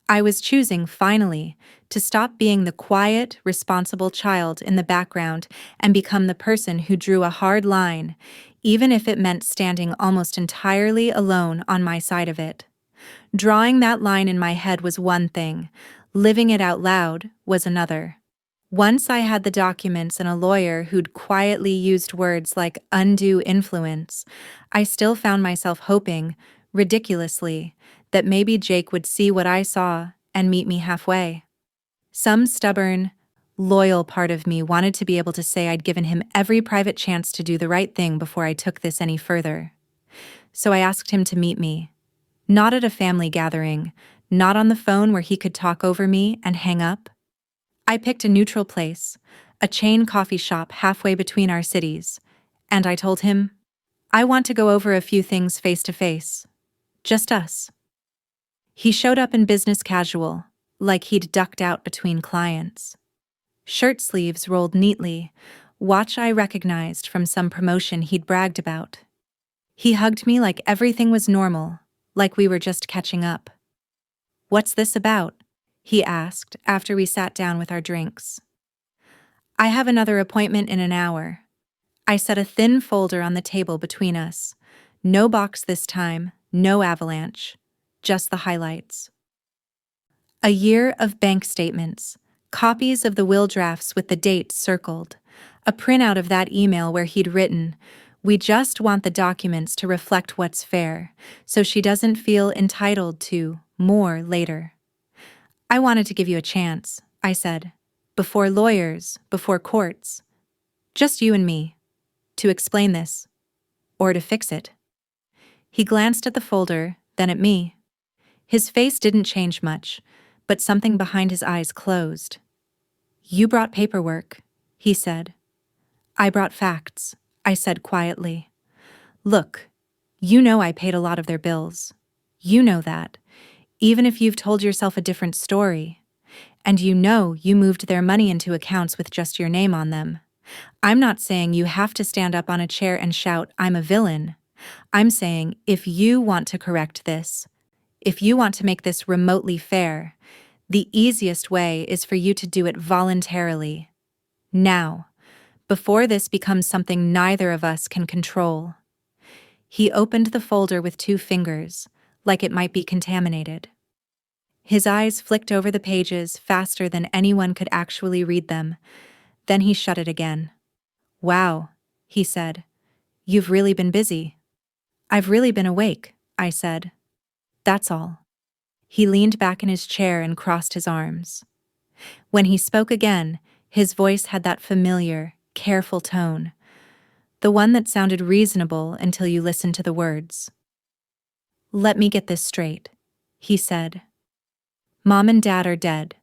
I was choosing, finally, to stop being the quiet, responsible child in the background and become the person who drew a hard line, even if it meant standing almost entirely alone on my side of it. Drawing that line in my head was one thing, living it out loud was another. Once I had the documents and a lawyer who'd quietly used words like undue influence, I still found myself hoping, ridiculously, that maybe Jake would see what I saw and meet me halfway. Some stubborn, loyal part of me wanted to be able to say I'd given him every private chance to do the right thing before I took this any further. So I asked him to meet me. Not at a family gathering, not on the phone where he could talk over me and hang up. I picked a neutral place, a chain coffee shop halfway between our cities, and I told him, I want to go over a few things face to face. Just us. He showed up in business casual, like he'd ducked out between clients. Shirt sleeves rolled neatly, watch I recognized from some promotion he'd bragged about. He hugged me like everything was normal, like we were just catching up. What's this about? He asked after we sat down with our drinks. I have another appointment in an hour. I set a thin folder on the table between us. No box this time, no avalanche, just the highlights. A year of bank statements, copies of the will drafts with the dates circled, a printout of that email where he'd written, "We just want the documents to reflect what's fair, so she doesn't feel entitled to more later." I wanted to give you a chance, I said, before lawyers, before courts. Just you and me. To explain this. Or to fix it. He glanced at the folder, then at me. His face didn't change much, but something behind his eyes closed. You brought paperwork, he said. I brought facts, I said quietly. Look, you know I paid a lot of their bills. You know that, even if you've told yourself a different story. And you know you moved their money into accounts with just your name on them. I'm not saying you have to stand up on a chair and shout, I'm a villain. I'm saying if you want to correct this, if you want to make this remotely fair, the easiest way is for you to do it voluntarily. Now, before this becomes something neither of us can control. He opened the folder with 2 fingers, like it might be contaminated. His eyes flicked over the pages faster than anyone could actually read them. Then he shut it again. Wow, he said. You've really been busy. I've really been awake, I said. That's all. He leaned back in his chair and crossed his arms. When he spoke again, his voice had that familiar, careful tone, the one that sounded reasonable until you listened to the words. Let me get this straight, he said. Mom and Dad are dead.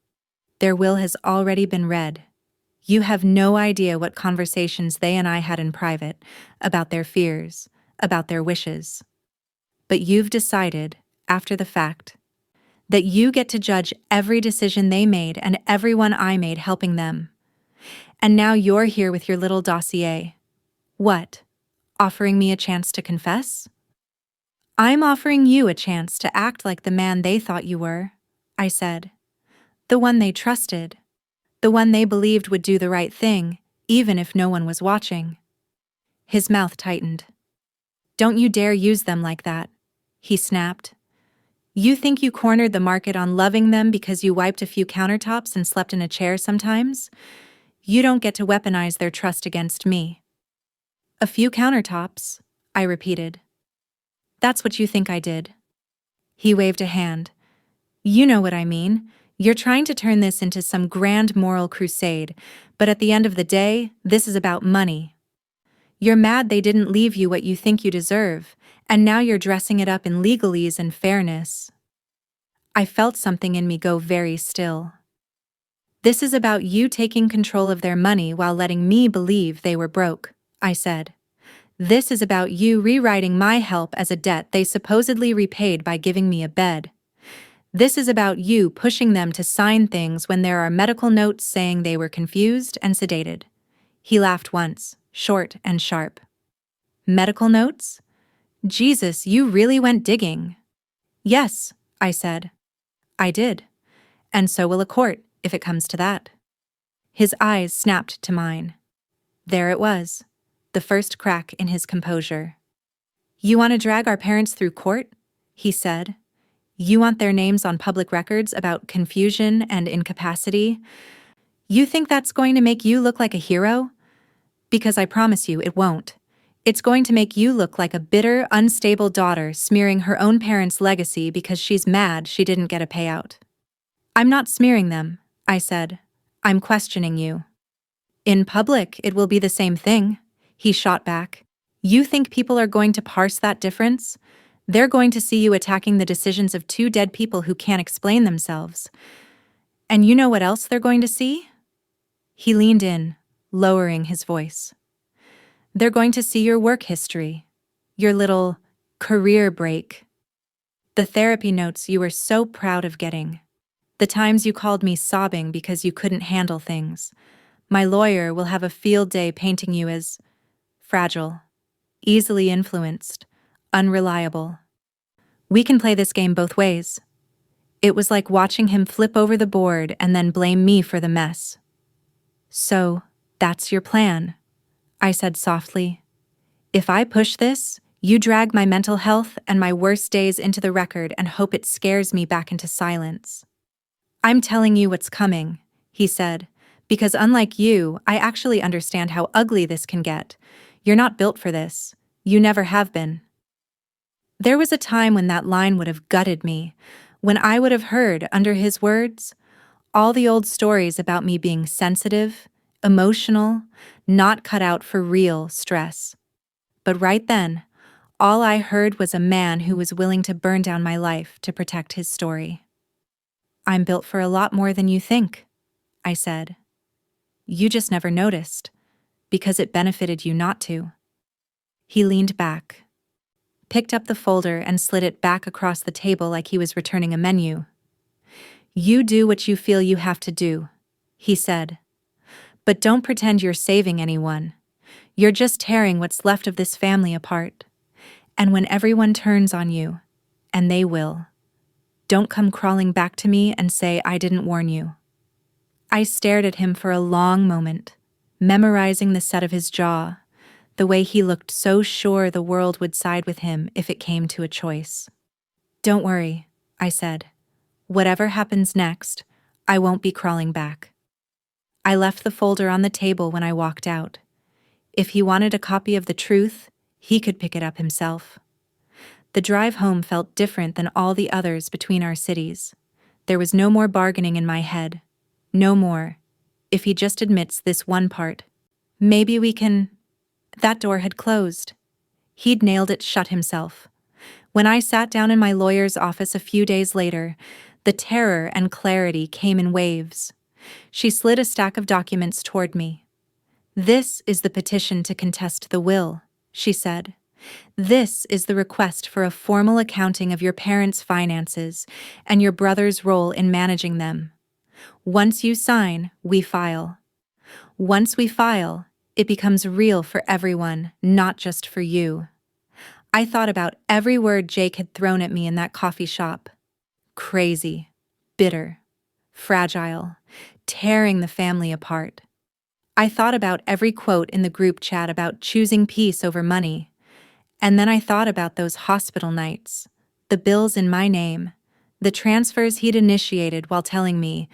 Their will has already been read. You have no idea what conversations they and I had in private about their fears, about their wishes. But you've decided, after the fact, that you get to judge every decision they made and everyone I made helping them. And now you're here with your little dossier. What? Offering me a chance to confess? I'm offering you a chance to act like the man they thought you were, I said. The one they trusted. The one they believed would do the right thing, even if no one was watching. His mouth tightened. Don't you dare use them like that, he snapped. You think you cornered the market on loving them because you wiped a few countertops and slept in a chair sometimes? You don't get to weaponize their trust against me. A few countertops, I repeated. That's what you think I did. He waved a hand. You know what I mean. You're trying to turn this into some grand moral crusade, but at the end of the day, this is about money. You're mad they didn't leave you what you think you deserve, and now you're dressing it up in legalese and fairness. I felt something in me go very still. This is about you taking control of their money while letting me believe they were broke, I said. This is about you rewriting my help as a debt they supposedly repaid by giving me a bed. This is about you pushing them to sign things when there are medical notes saying they were confused and sedated. He laughed once, short and sharp. Medical notes? Jesus, you really went digging. Yes, I said. I did. And so will a court, if it comes to that. His eyes snapped to mine. There it was, the first crack in his composure. You want to drag our parents through court? He said. You want their names on public records about confusion and incapacity? You think that's going to make you look like a hero? Because I promise you it won't. It's going to make you look like a bitter, unstable daughter smearing her own parents' legacy because she's mad she didn't get a payout. I'm not smearing them, I said. I'm questioning you. In public, it will be the same thing, he shot back. You think people are going to parse that difference? They're going to see you attacking the decisions of 2 dead people who can't explain themselves. And you know what else they're going to see? He leaned in, lowering his voice. They're going to see your work history, your little career break. The therapy notes you were so proud of getting. The times you called me sobbing because you couldn't handle things. My lawyer will have a field day painting you as fragile, easily influenced, unreliable. We can play this game both ways. It was like watching him flip over the board and then blame me for the mess. So, that's your plan, I said softly. If I push this, you drag my mental health and my worst days into the record and hope it scares me back into silence. I'm telling you what's coming, he said, because unlike you, I actually understand how ugly this can get. You're not built for this. You never have been. There was a time when that line would have gutted me, when I would have heard, under his words, all the old stories about me being sensitive, emotional, not cut out for real stress. But right then, all I heard was a man who was willing to burn down my life to protect his story. "I'm built for a lot more than you think," I said. "You just never noticed, because it benefited you not to." He leaned back, picked up the folder and slid it back across the table like he was returning a menu. "You do what you feel you have to do," he said. "But don't pretend you're saving anyone. You're just tearing what's left of this family apart. And when everyone turns on you, and they will, don't come crawling back to me and say I didn't warn you." I stared at him for a long moment, memorizing the set of his jaw, the way he looked so sure the world would side with him if it came to a choice. "Don't worry," I said. "Whatever happens next, I won't be crawling back." I left the folder on the table when I walked out. If he wanted a copy of the truth, he could pick it up himself. The drive home felt different than all the others between our cities. There was no more bargaining in my head. No more. If he just admits this one part, maybe we can... That door had closed. He'd nailed it shut himself. When I sat down in my lawyer's office a few days later, the terror and clarity came in waves. She slid a stack of documents toward me. "This is the petition to contest the will," she said. "This is the request for a formal accounting of your parents' finances and your brother's role in managing them. Once you sign, we file. Once we file, it becomes real for everyone, not just for you." I thought about every word Jake had thrown at me in that coffee shop. Crazy, bitter, fragile, tearing the family apart. I thought about every quote in the group chat about choosing peace over money. And then I thought about those hospital nights, the bills in my name, the transfers he'd initiated while telling me,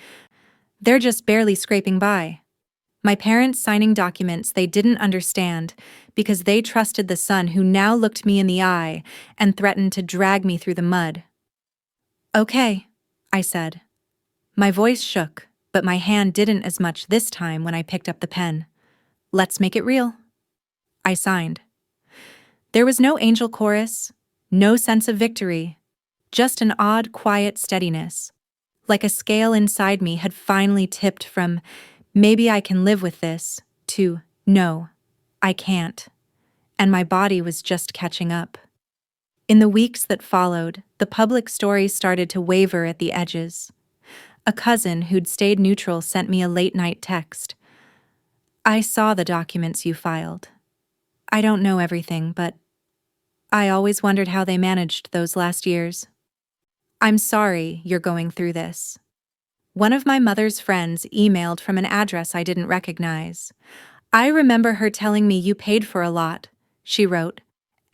"They're just barely scraping by." My parents signing documents they didn't understand because they trusted the son who now looked me in the eye and threatened to drag me through the mud. "Okay," I said. My voice shook, but my hand didn't as much this time when I picked up the pen. "Let's make it real." I signed. There was no angel chorus, no sense of victory, just an odd, quiet steadiness, like a scale inside me had finally tipped from "maybe I can live with this" to "no, I can't." And my body was just catching up. In the weeks that followed, the public story started to waver at the edges. A cousin who'd stayed neutral sent me a late-night text. "I saw the documents you filed. I don't know everything, but I always wondered how they managed those last years. I'm sorry you're going through this." One of my mother's friends emailed from an address I didn't recognize. "I remember her telling me you paid for a lot," she wrote.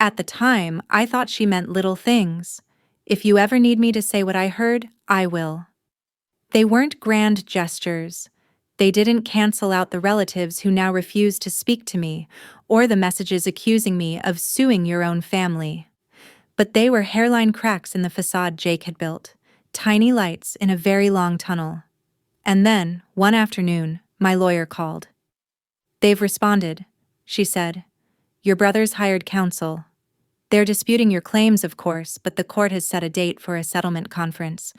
"At the time, I thought she meant little things. If you ever need me to say what I heard, I will." They weren't grand gestures. They didn't cancel out the relatives who now refused to speak to me, or the messages accusing me of suing your own family. But they were hairline cracks in the facade Jake had built, tiny lights in a very long tunnel. And then, one afternoon, my lawyer called. "They've responded," she said. "Your brother's hired counsel. They're disputing your claims, of course, but the court has set a date for a settlement conference.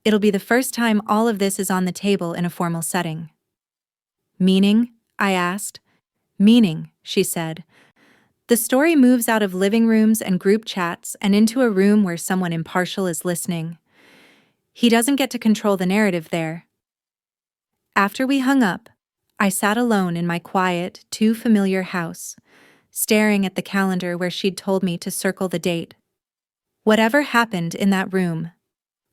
It'll be the first time all of this is on the table in a formal setting." "Meaning?" I asked. "Meaning," she said. "The story moves out of living rooms and group chats and into a room where someone impartial is listening. He doesn't get to control the narrative there." After we hung up, I sat alone in my quiet, too familiar house, staring at the calendar where she'd told me to circle the date. Whatever happened in that room,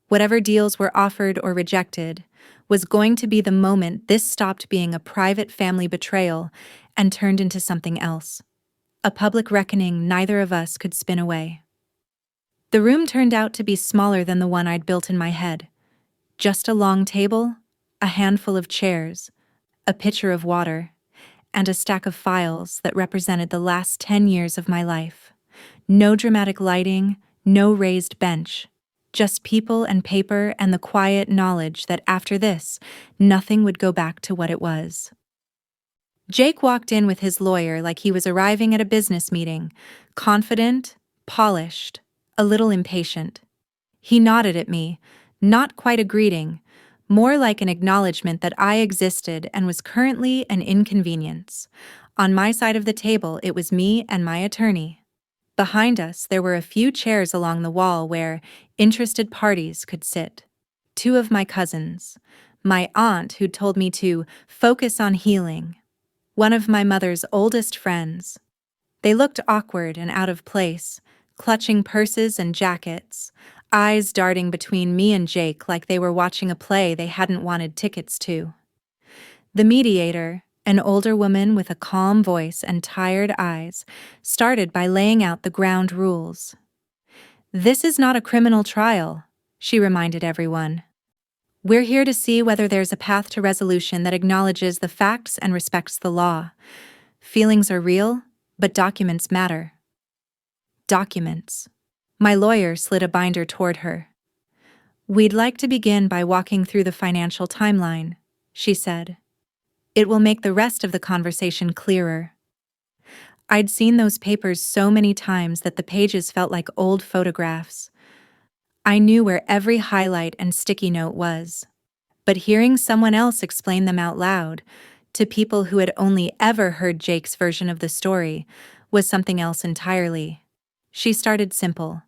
whatever deals were offered or rejected, was going to be the moment this stopped being a private family betrayal and turned into something else. A public reckoning neither of us could spin away. The room turned out to be smaller than the one I'd built in my head. Just a long table, a handful of chairs, a pitcher of water, and a stack of files that represented the last 10 years of my life. No dramatic lighting, no raised bench, Just people and paper and the quiet knowledge that after this, nothing would go back to what it was. Jake walked in with his lawyer like he was arriving at a business meeting, confident, polished, a little impatient. He nodded at me, not quite a greeting, more like an acknowledgement that I existed and was currently an inconvenience. On my side of the table, it was me and my attorney. Behind us, there were a few chairs along the wall where interested parties could sit. Two of my cousins, my aunt who'd told me to focus on healing, one of my mother's oldest friends. They looked awkward and out of place, clutching purses and jackets, eyes darting between me and Jake like they were watching a play they hadn't wanted tickets to. The mediator, an older woman with a calm voice and tired eyes, started by laying out the ground rules. "This is not a criminal trial," she reminded everyone. "We're here to see whether there's a path to resolution that acknowledges the facts and respects the law. Feelings are real, but documents matter." Documents. My lawyer slid a binder toward her. "We'd like to begin by walking through the financial timeline," she said. "It will make the rest of the conversation clearer." I'd seen those papers so many times that the pages felt like old photographs. I knew where every highlight and sticky note was. But hearing someone else explain them out loud, to people who had only ever heard Jake's version of the story, was something else entirely. She started simple.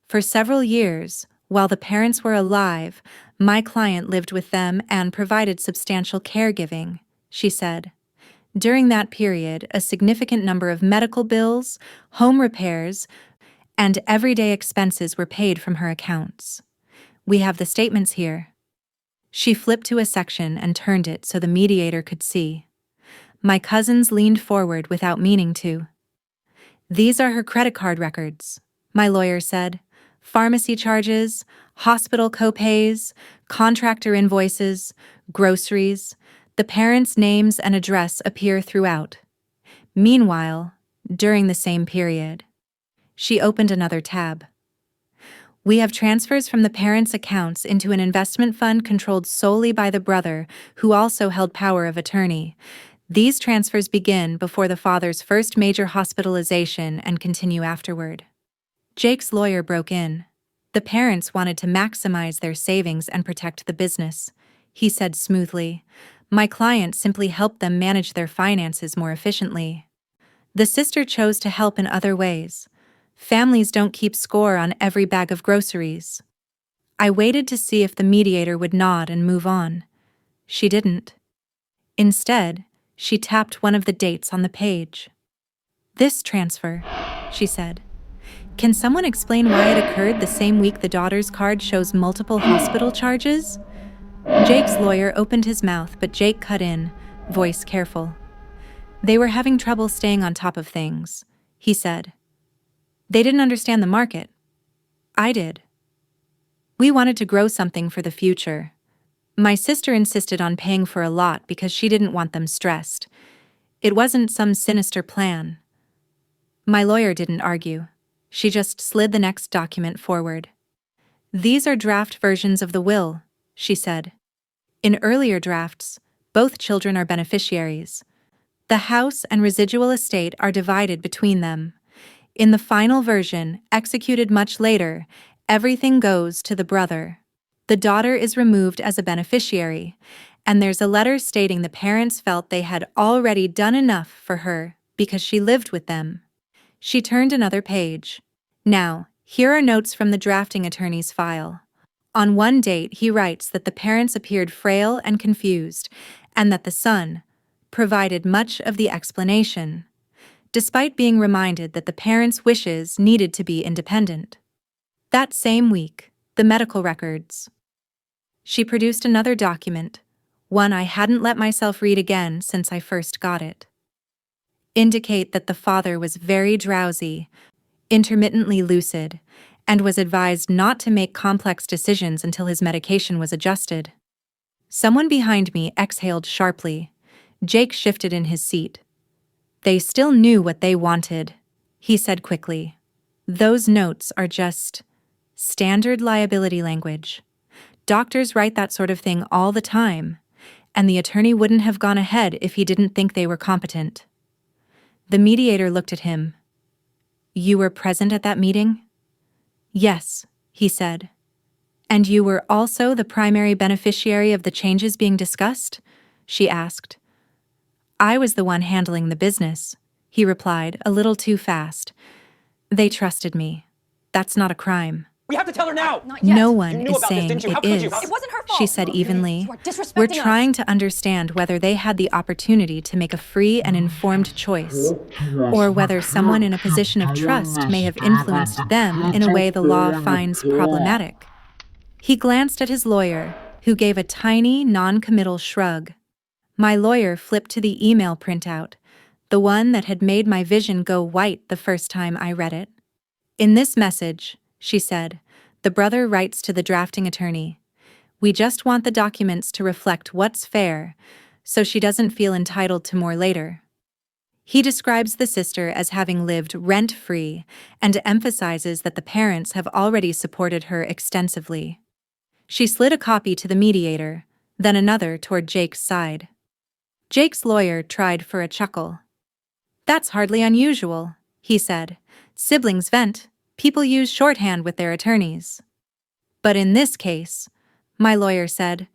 For several years, while the parents were alive, my client lived with them and provided substantial caregiving, she said. During that period, a significant number of medical bills, home repairs, and everyday expenses were paid from her accounts. "We have the statements here." She flipped to a section and turned it so the mediator could see. My cousins leaned forward without meaning to. "These are her credit card records," my lawyer said. "Pharmacy charges, hospital copays, contractor invoices, groceries. The parents' names and address appear throughout." Meanwhile, during the same period, she opened another tab. "We have transfers from the parents' accounts into an investment fund controlled solely by the brother, who also held power of attorney. These transfers begin before the father's first major hospitalization and continue afterward." Jake's lawyer broke in. "The parents wanted to maximize their savings and protect the business," he said smoothly. "My client simply helped them manage their finances more efficiently. The sister chose to help in other ways. Families don't keep score on every bag of groceries." I waited to see if the mediator would nod and move on. She didn't. Instead, she tapped one of the dates on the page. "This transfer," she said. "Can someone explain why it occurred the same week the daughter's card shows multiple hospital charges?" Jake's lawyer opened his mouth, but Jake cut in, voice careful. "They were having trouble staying on top of things," he said. "They didn't understand the market. I did. We wanted to grow something for the future. My sister insisted on paying for a lot because she didn't want them stressed. It wasn't some sinister plan." My lawyer didn't argue. She just slid the next document forward. "These are draft versions of the will," she said. "In earlier drafts, both children are beneficiaries. The house and residual estate are divided between them. In the final version, executed much later, everything goes to the brother. The daughter is removed as a beneficiary, and there's a letter stating the parents felt they had already done enough for her because she lived with them." She turned another page. "Now, here are notes from the drafting attorney's file. On one date, he writes that the parents appeared frail and confused, and that the son provided much of the explanation, despite being reminded that the parents' wishes needed to be independent." That same week, the medical records. She produced another document, one I hadn't let myself read again since I first got it. Indicate that the father was very drowsy, intermittently lucid, and was advised not to make complex decisions until his medication was adjusted. Someone behind me exhaled sharply. Jake shifted in his seat. "They still knew what they wanted," he said quickly. "Those notes are just Standard liability language. Doctors write that sort of thing all the time, and the attorney wouldn't have gone ahead if he didn't think they were competent. The mediator looked at him. "You were present at that meeting?" "Yes," he said. "And you were also the primary beneficiary of the changes being discussed?" she asked. "I was the one handling the business," he replied, a little too fast. "They trusted me. That's not a crime." We have to tell her now! Not yet. No You one knew is about this, saying didn't you? How it could you? is, It wasn't her fault. she said evenly. You are disrespecting We're us. trying to understand whether they had the opportunity to make a free and informed choice, or whether someone in a position of trust may have influenced them in a way the law finds problematic. He glanced at his lawyer, who gave a tiny, non-committal shrug. My lawyer flipped to the email printout, the one that had made my vision go white the first time I read it. "In this message," she said, "the brother writes to the drafting attorney. We just want the documents to reflect what's fair, so she doesn't feel entitled to more later." He describes the sister as having lived rent-free and emphasizes that the parents have already supported her extensively. She slid a copy to the mediator, then another toward Jake's side. Jake's lawyer tried for a chuckle. "That's hardly unusual," he said. "Siblings vent. People use shorthand with their attorneys." "But in this case," my lawyer said,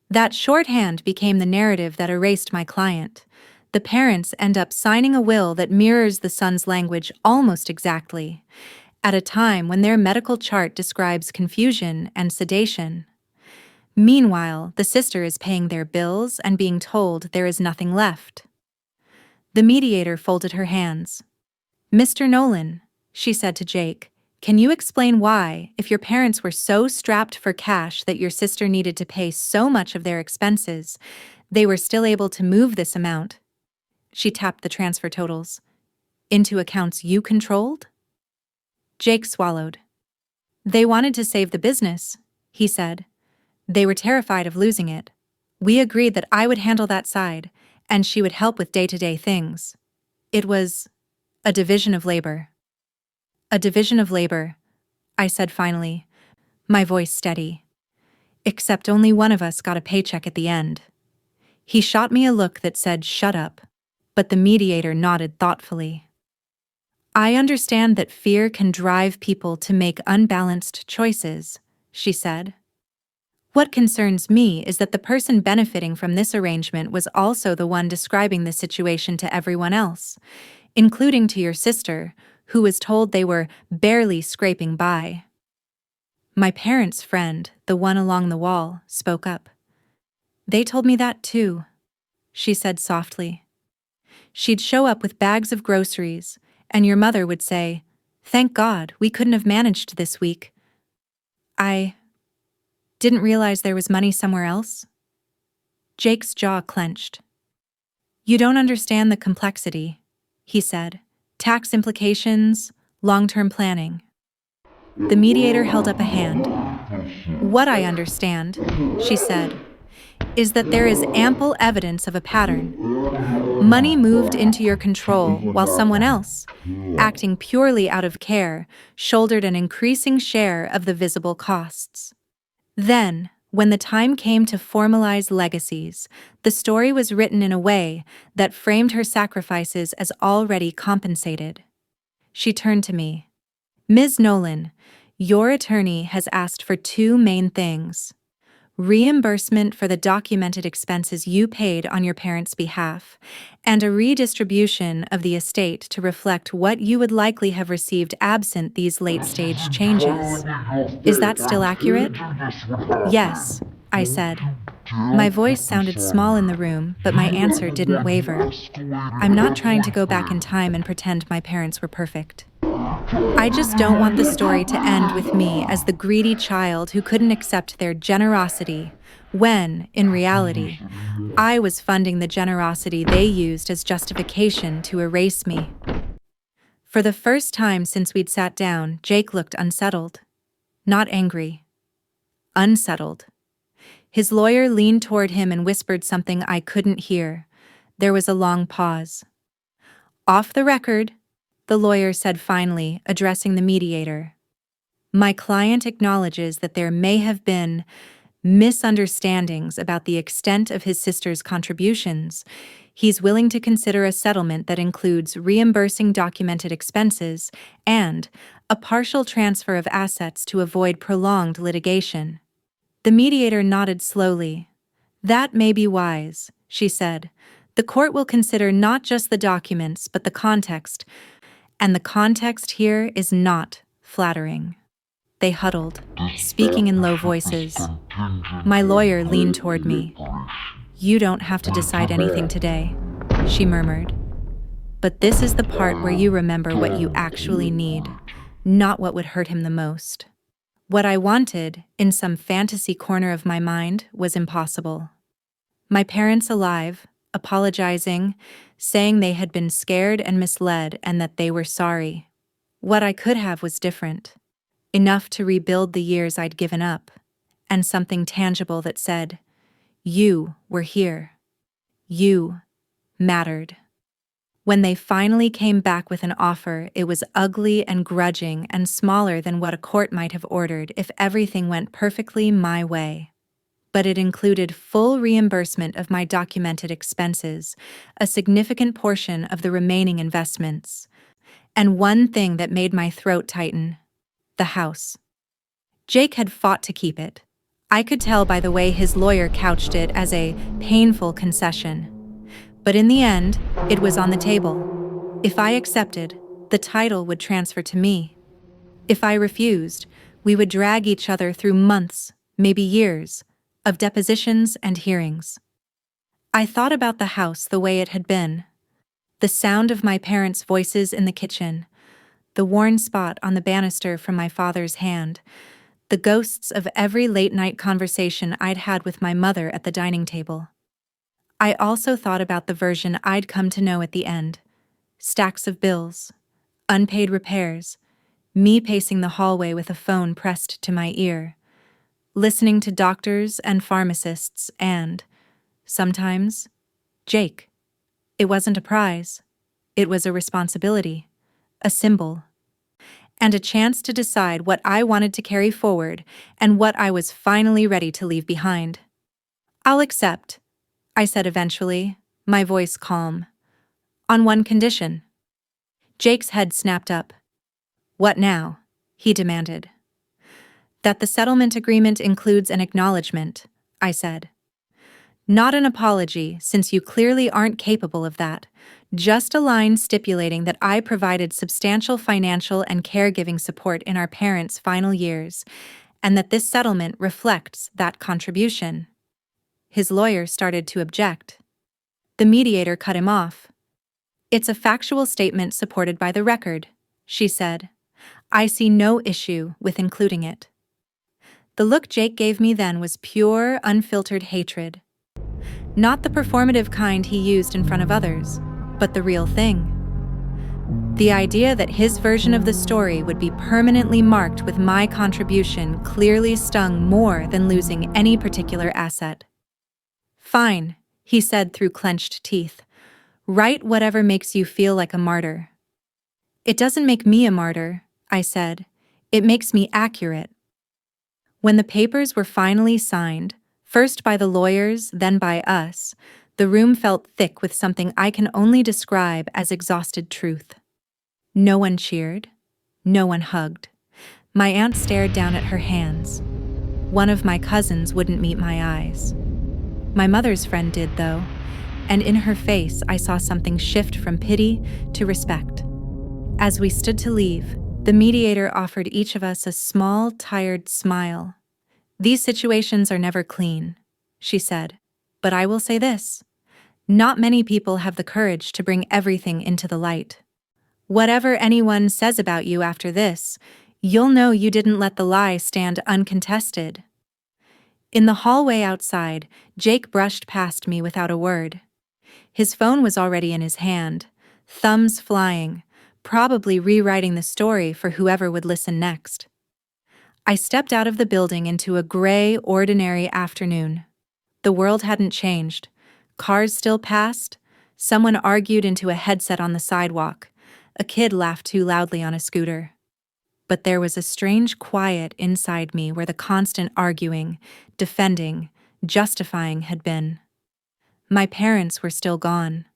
"that shorthand became the narrative that erased my client. The parents end up signing a will that mirrors the son's language almost exactly, at a time when their medical chart describes confusion and sedation. Meanwhile, the sister is paying their bills and being told there is nothing left." The mediator folded her hands. "Mr. Nolan," she said to Jake, "can you explain why, if your parents were so strapped for cash that your sister needed to pay so much of their expenses, they were still able to move this amount?" She tapped the transfer totals. "Into accounts you controlled?" Jake swallowed. "They wanted to save the business," he said. "They were terrified of losing it. We agreed that I would handle that side, and she would help with day-to-day things. It was a division of labor." "A division of labor," I said finally, my voice steady. "Except only one of us got a paycheck at the end." He shot me a look that said, "Shut up," but the mediator nodded thoughtfully. "I understand that fear can drive people to make unbalanced choices," she said. "What concerns me is that the person benefiting from this arrangement was also the one describing the situation to everyone else, including to your sister, who was told they were barely scraping by." My parents' friend, the one along the wall, spoke up. "They told me that too," she said softly. "She'd show up with bags of groceries, and your mother would say, 'Thank God, we couldn't have managed this week.' I didn't realize there was money somewhere else." Jake's jaw clenched. "You don't understand the complexity," he said. "Tax implications, long-term planning." The mediator held up a hand. "What I understand," she said, "is that there is ample evidence of a pattern. Money moved into your control while someone else, acting purely out of care, shouldered an increasing share of the visible costs. Then, when the time came to formalize legacies, the story was written in a way that framed her sacrifices as already compensated." She turned to me. "Ms. Nolan, your attorney has asked for two main things: reimbursement for the documented expenses you paid on your parents' behalf, and a redistribution of the estate to reflect what you would likely have received absent these late-stage changes. Is that still accurate?" "Yes," I said. My voice sounded small in the room, but my answer didn't waver. "I'm not trying to go back in time and pretend my parents were perfect. I just don't want the story to end with me as the greedy child who couldn't accept their generosity when, in reality, I was funding the generosity they used as justification to erase me." For the first time since we'd sat down, Jake looked unsettled. Not angry. Unsettled. His lawyer leaned toward him and whispered something I couldn't hear. There was a long pause. "Off the record," the lawyer said finally, addressing the mediator. My client acknowledges that there may have been misunderstandings about the extent of his sister's contributions. He's willing to consider a settlement that includes reimbursing documented expenses and a partial transfer of assets to avoid prolonged litigation. The mediator nodded slowly. That may be wise, she said. The court will consider not just the documents, but the context, and the context here is not flattering. They huddled, speaking in low voices. My lawyer leaned toward me. You don't have to decide anything today, she murmured. But this is the part where you remember what you actually need, not what would hurt him the most. What I wanted, in some fantasy corner of my mind, was impossible. My parents alive, apologizing, saying they had been scared and misled and that they were sorry. What I could have was different. Enough to rebuild the years I'd given up, and something tangible that said, you were here. You mattered. When they finally came back with an offer, it was ugly and grudging and smaller than what a court might have ordered if everything went perfectly my way. But it included full reimbursement of my documented expenses, a significant portion of the remaining investments, and one thing that made my throat tighten: the house. Jake had fought to keep it. I could tell by the way his lawyer couched it as a painful concession. But in the end, it was on the table. If I accepted, the title would transfer to me. If I refused, we would drag each other through months, maybe years, of depositions and hearings. I thought about the house the way it had been. The sound of my parents' voices in the kitchen, the worn spot on the banister from my father's hand, the ghosts of every late-night conversation I'd had with my mother at the dining table. I also thought about the version I'd come to know at the end: stacks of bills, unpaid repairs, me pacing the hallway with a phone pressed to my ear, listening to doctors and pharmacists and, sometimes, Jake. It wasn't a prize. It was a responsibility, a symbol, and a chance to decide what I wanted to carry forward and what I was finally ready to leave behind. I'll accept, I said eventually, my voice calm. On one condition. Jake's head snapped up. What now? He demanded. That the settlement agreement includes an acknowledgement, I said. Not an apology, since you clearly aren't capable of that. Just a line stipulating that I provided substantial financial and caregiving support in our parents' final years, and that this settlement reflects that contribution. His lawyer started to object. The mediator cut him off. It's a factual statement supported by the record, she said. I see no issue with including it. The look Jake gave me then was pure, unfiltered hatred. Not the performative kind he used in front of others, but the real thing. The idea that his version of the story would be permanently marked with my contribution clearly stung more than losing any particular asset. Fine, he said through clenched teeth. Write whatever makes you feel like a martyr. It doesn't make me a martyr, I said. It makes me accurate. When the papers were finally signed, first by the lawyers, then by us, the room felt thick with something I can only describe as exhausted truth. No one cheered. No one hugged. My aunt stared down at her hands. One of my cousins wouldn't meet my eyes. My mother's friend did, though, and in her face I saw something shift from pity to respect. As we stood to leave, the mediator offered each of us a small, tired smile. These situations are never clean, she said, but I will say this. Not many people have the courage to bring everything into the light. Whatever anyone says about you after this, you'll know you didn't let the lie stand uncontested. In the hallway outside, Jake brushed past me without a word. His phone was already in his hand, thumbs flying, probably rewriting the story for whoever would listen next. I stepped out of the building into a gray, ordinary afternoon. The world hadn't changed. Cars still passed. Someone argued into a headset on the sidewalk. A kid laughed too loudly on a scooter. but there was a strange quiet inside me where the constant arguing, defending, justifying had been. My parents were still gone.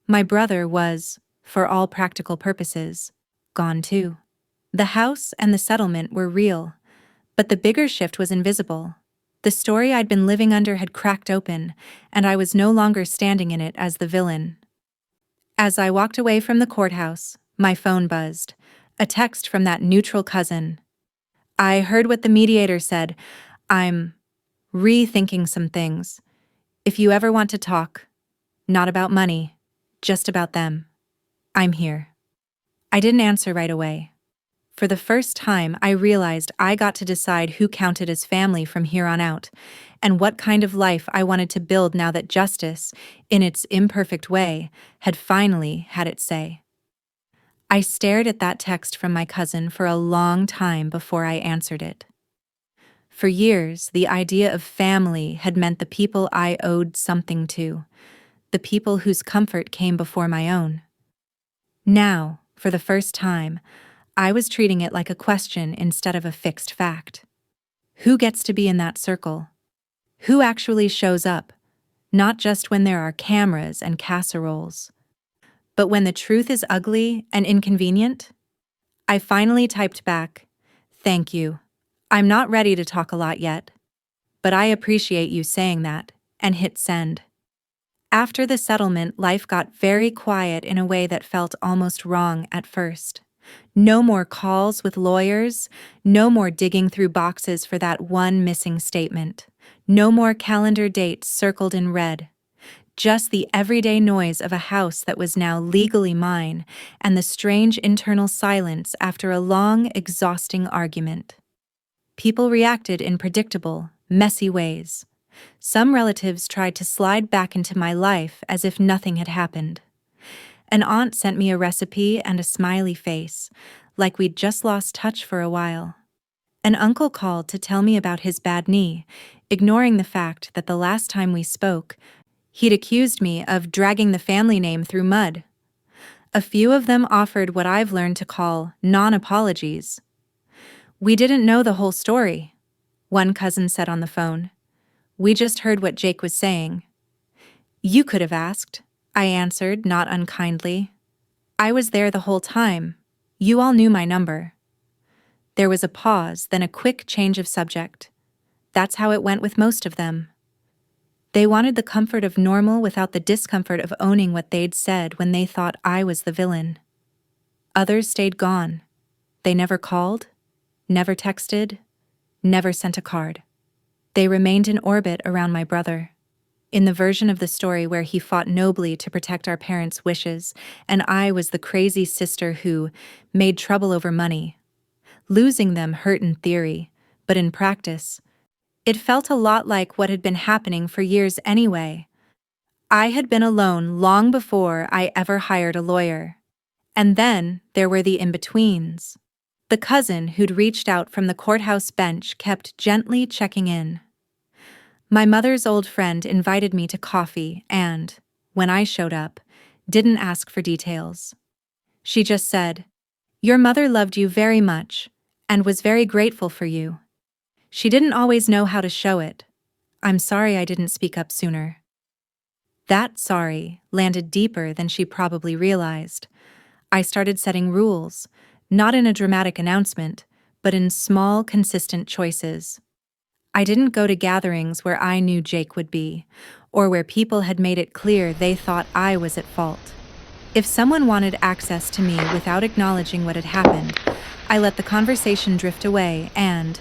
My brother was, for all practical purposes, gone too. The house and the settlement were real, but the bigger shift was invisible. The story I'd been living under had cracked open, and I was no longer standing in it as the villain. As I walked away from the courthouse, my phone buzzed. A text from that neutral cousin. I heard what the mediator said. I'm rethinking some things. If you ever want to talk, not about money, just about them, I'm here. I didn't answer right away. For the first time, I realized I got to decide who counted as family from here on out, and what kind of life I wanted to build now that justice, in its imperfect way, had finally had its say. I stared at that text from my cousin for a long time before I answered it. For years, the idea of family had meant the people I owed something to, the people whose comfort came before my own. Now, for the first time, I was treating it like a question instead of a fixed fact. Who gets to be in that circle? Who actually shows up, not just when there are cameras and casseroles, but when the truth is ugly and inconvenient? I finally typed back, "Thank you. I'm not ready to talk a lot yet, but I appreciate you saying that," and hit send. After the settlement, life got very quiet in a way that felt almost wrong at first. No more calls with lawyers, no more digging through boxes for that one missing statement, no more calendar dates circled in red. Just the everyday noise of a house that was now legally mine, and the strange internal silence after a long, exhausting argument. People reacted in predictable, messy ways. Some relatives tried to slide back into my life as if nothing had happened. An aunt sent me a recipe and a smiley face, like we'd just lost touch for a while. An uncle called to tell me about his bad knee, ignoring the fact that the last time we spoke, he'd accused me of dragging the family name through mud. A few of them offered what I've learned to call non-apologies. "We didn't know the whole story," one cousin said on the phone. "We just heard what Jake was saying." "You could have asked," I answered, not unkindly. "I was there the whole time. You all knew my number." There was a pause, then a quick change of subject. That's how it went with most of them. They wanted the comfort of normal without the discomfort of owning what they'd said when they thought I was the villain. Others stayed gone. They never called, never texted, never sent a card. They remained in orbit around my brother, in the version of the story where he fought nobly to protect our parents' wishes, and I was the crazy sister who made trouble over money. Losing them hurt in theory, but in practice, it felt a lot like what had been happening for years anyway. I had been alone long before I ever hired a lawyer. And then there were the in-betweens. The cousin who'd reached out from the courthouse bench kept gently checking in. My mother's old friend invited me to coffee and, when I showed up, didn't ask for details. She just said, "Your mother loved you very much and was very grateful for you. She didn't always know how to show it. I'm sorry I didn't speak up sooner." That sorry landed deeper than she probably realized. I started setting rules, not in a dramatic announcement, but in small, consistent choices. I didn't go to gatherings where I knew Jake would be, or where people had made it clear they thought I was at fault. If someone wanted access to me without acknowledging what had happened, I let the conversation drift away and,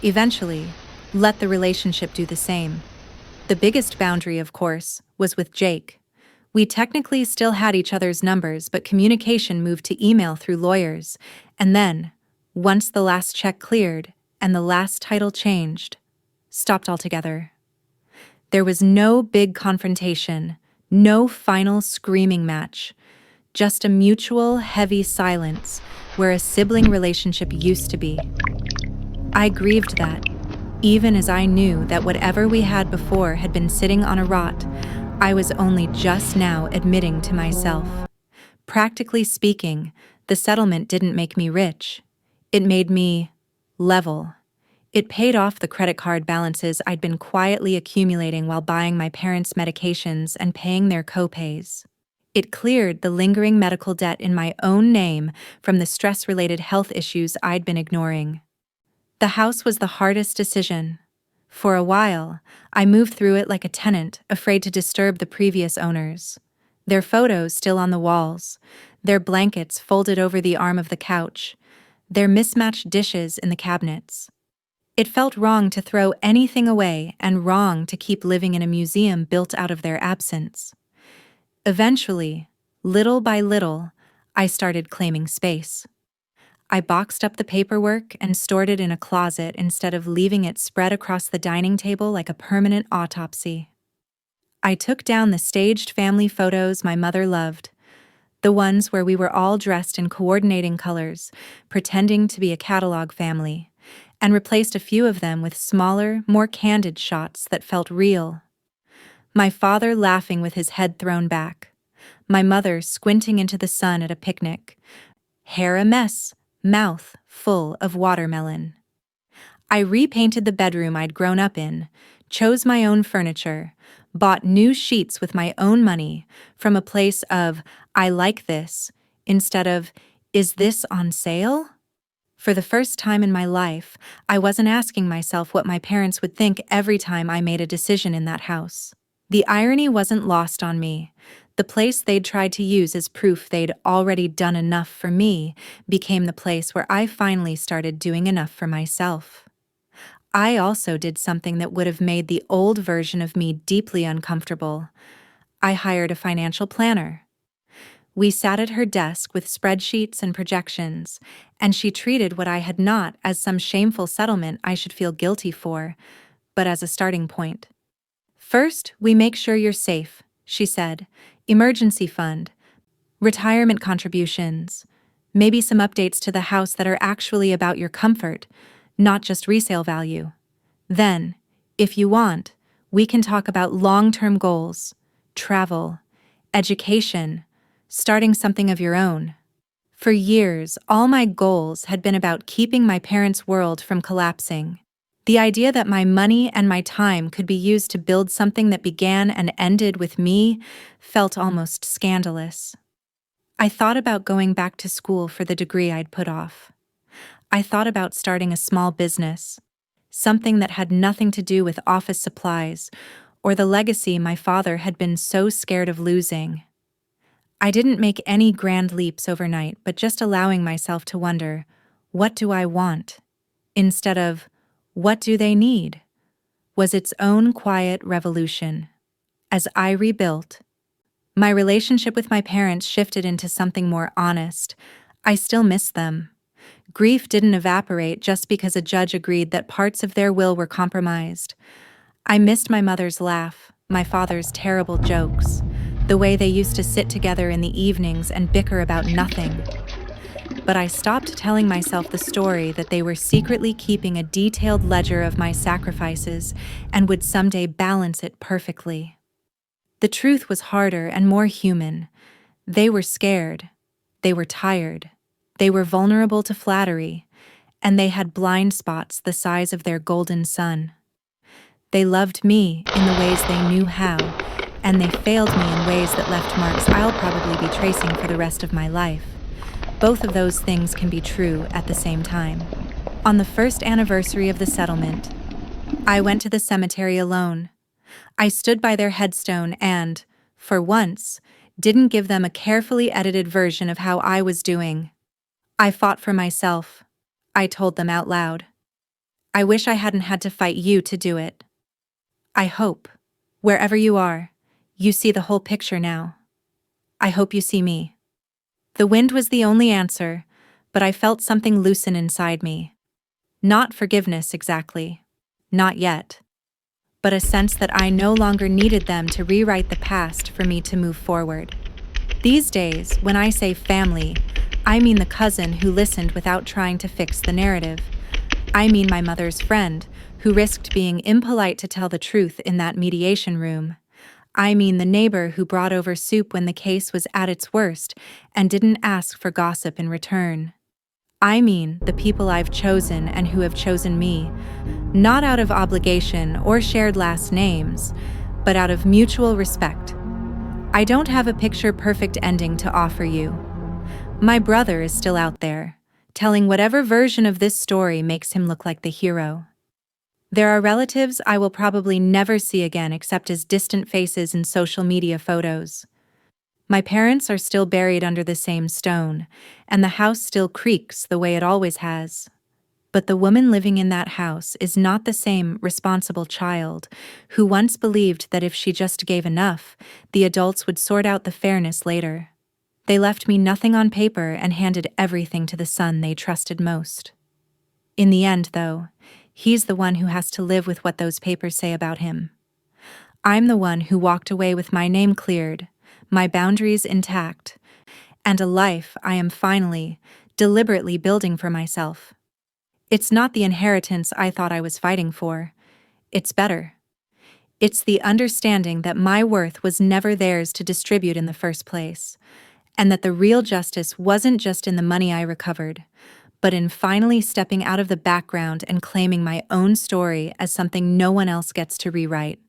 eventually, let the relationship do the same. The biggest boundary, of course, was with Jake. We technically still had each other's numbers, but communication moved to email through lawyers, and then, once the last check cleared and the last title changed, stopped altogether. There was no big confrontation, no final screaming match, just a mutual, heavy silence where a sibling relationship used to be. I grieved that, even as I knew that whatever we had before had been sitting on a rot, I was only just now admitting to myself. Practically speaking, the settlement didn't make me rich. It made me level. It paid off the credit card balances I'd been quietly accumulating while buying my parents' medications and paying their copays. It cleared the lingering medical debt in my own name from the stress-related health issues I'd been ignoring. The house was the hardest decision. For a while, I moved through it like a tenant, afraid to disturb the previous owners. Their photos still on the walls, their blankets folded over the arm of the couch, their mismatched dishes in the cabinets. It felt wrong to throw anything away and wrong to keep living in a museum built out of their absence. Eventually, little by little, I started claiming space. I boxed up the paperwork and stored it in a closet instead of leaving it spread across the dining table like a permanent autopsy. I took down the staged family photos my mother loved, the ones where we were all dressed in coordinating colors, pretending to be a catalog family, and replaced a few of them with smaller, more candid shots that felt real. My father laughing with his head thrown back, my mother squinting into the sun at a picnic, hair a mess, mouth full of watermelon. I repainted the bedroom I'd grown up in, chose my own furniture, bought new sheets with my own money from a place of, I like this, instead of, is this on sale? For the first time in my life, I wasn't asking myself what my parents would think every time I made a decision in that house. The irony wasn't lost on me. The place they'd tried to use as proof they'd already done enough for me became the place where I finally started doing enough for myself. I also did something that would have made the old version of me deeply uncomfortable. I hired a financial planner. We sat at her desk with spreadsheets and projections, and she treated what I had not as some shameful settlement I should feel guilty for, but as a starting point. First, we make sure you're safe, she said. Emergency fund, retirement contributions, maybe some updates to the house that are actually about your comfort, not just resale value. Then, if you want, we can talk about long-term goals, travel, education, starting something of your own. For years, all my goals had been about keeping my parents' world from collapsing. The idea that my money and my time could be used to build something that began and ended with me felt almost scandalous. I thought about going back to school for the degree I'd put off. I thought about starting a small business, something that had nothing to do with office supplies or the legacy my father had been so scared of losing. I didn't make any grand leaps overnight, but just allowing myself to wonder, what do I want? Instead of, what do they need? Was its own quiet revolution. As I rebuilt, my relationship with my parents shifted into something more honest. I still miss them. Grief didn't evaporate just because a judge agreed that parts of their will were compromised. I missed my mother's laugh, my father's terrible jokes, the way they used to sit together in the evenings and bicker about nothing. But I stopped telling myself the story that they were secretly keeping a detailed ledger of my sacrifices and would someday balance it perfectly. The truth was harder and more human. They were scared. They were tired. They were vulnerable to flattery, and they had blind spots the size of their golden sun. They loved me in the ways they knew how, and they failed me in ways that left marks I'll probably be tracing for the rest of my life. Both of those things can be true at the same time. On the first anniversary of the settlement, I went to the cemetery alone. I stood by their headstone and, for once, didn't give them a carefully edited version of how I was doing. I fought for myself. I told them out loud. I wish I hadn't had to fight you to do it. I hope, wherever you are, you see the whole picture now. I hope you see me. The wind was the only answer, but I felt something loosen inside me. Not forgiveness exactly. Not yet. But a sense that I no longer needed them to rewrite the past for me to move forward. These days, when I say family, I mean the cousin who listened without trying to fix the narrative. I mean my mother's friend, who risked being impolite to tell the truth in that mediation room. I mean the neighbor who brought over soup when the case was at its worst and didn't ask for gossip in return. I mean the people I've chosen and who have chosen me, not out of obligation or shared last names, but out of mutual respect. I don't have a picture-perfect ending to offer you. My brother is still out there, telling whatever version of this story makes him look like the hero. There are relatives I will probably never see again except as distant faces in social media photos. My parents are still buried under the same stone, and the house still creaks the way it always has. But the woman living in that house is not the same responsible child who once believed that if she just gave enough, the adults would sort out the fairness later. They left me nothing on paper and handed everything to the son they trusted most. In the end, though, he's the one who has to live with what those papers say about him. I'm the one who walked away with my name cleared, my boundaries intact, and a life I am finally, deliberately building for myself. It's not the inheritance I thought I was fighting for. It's better. It's the understanding that my worth was never theirs to distribute in the first place, and that the real justice wasn't just in the money I recovered, but in finally stepping out of the background and claiming my own story as something no one else gets to rewrite.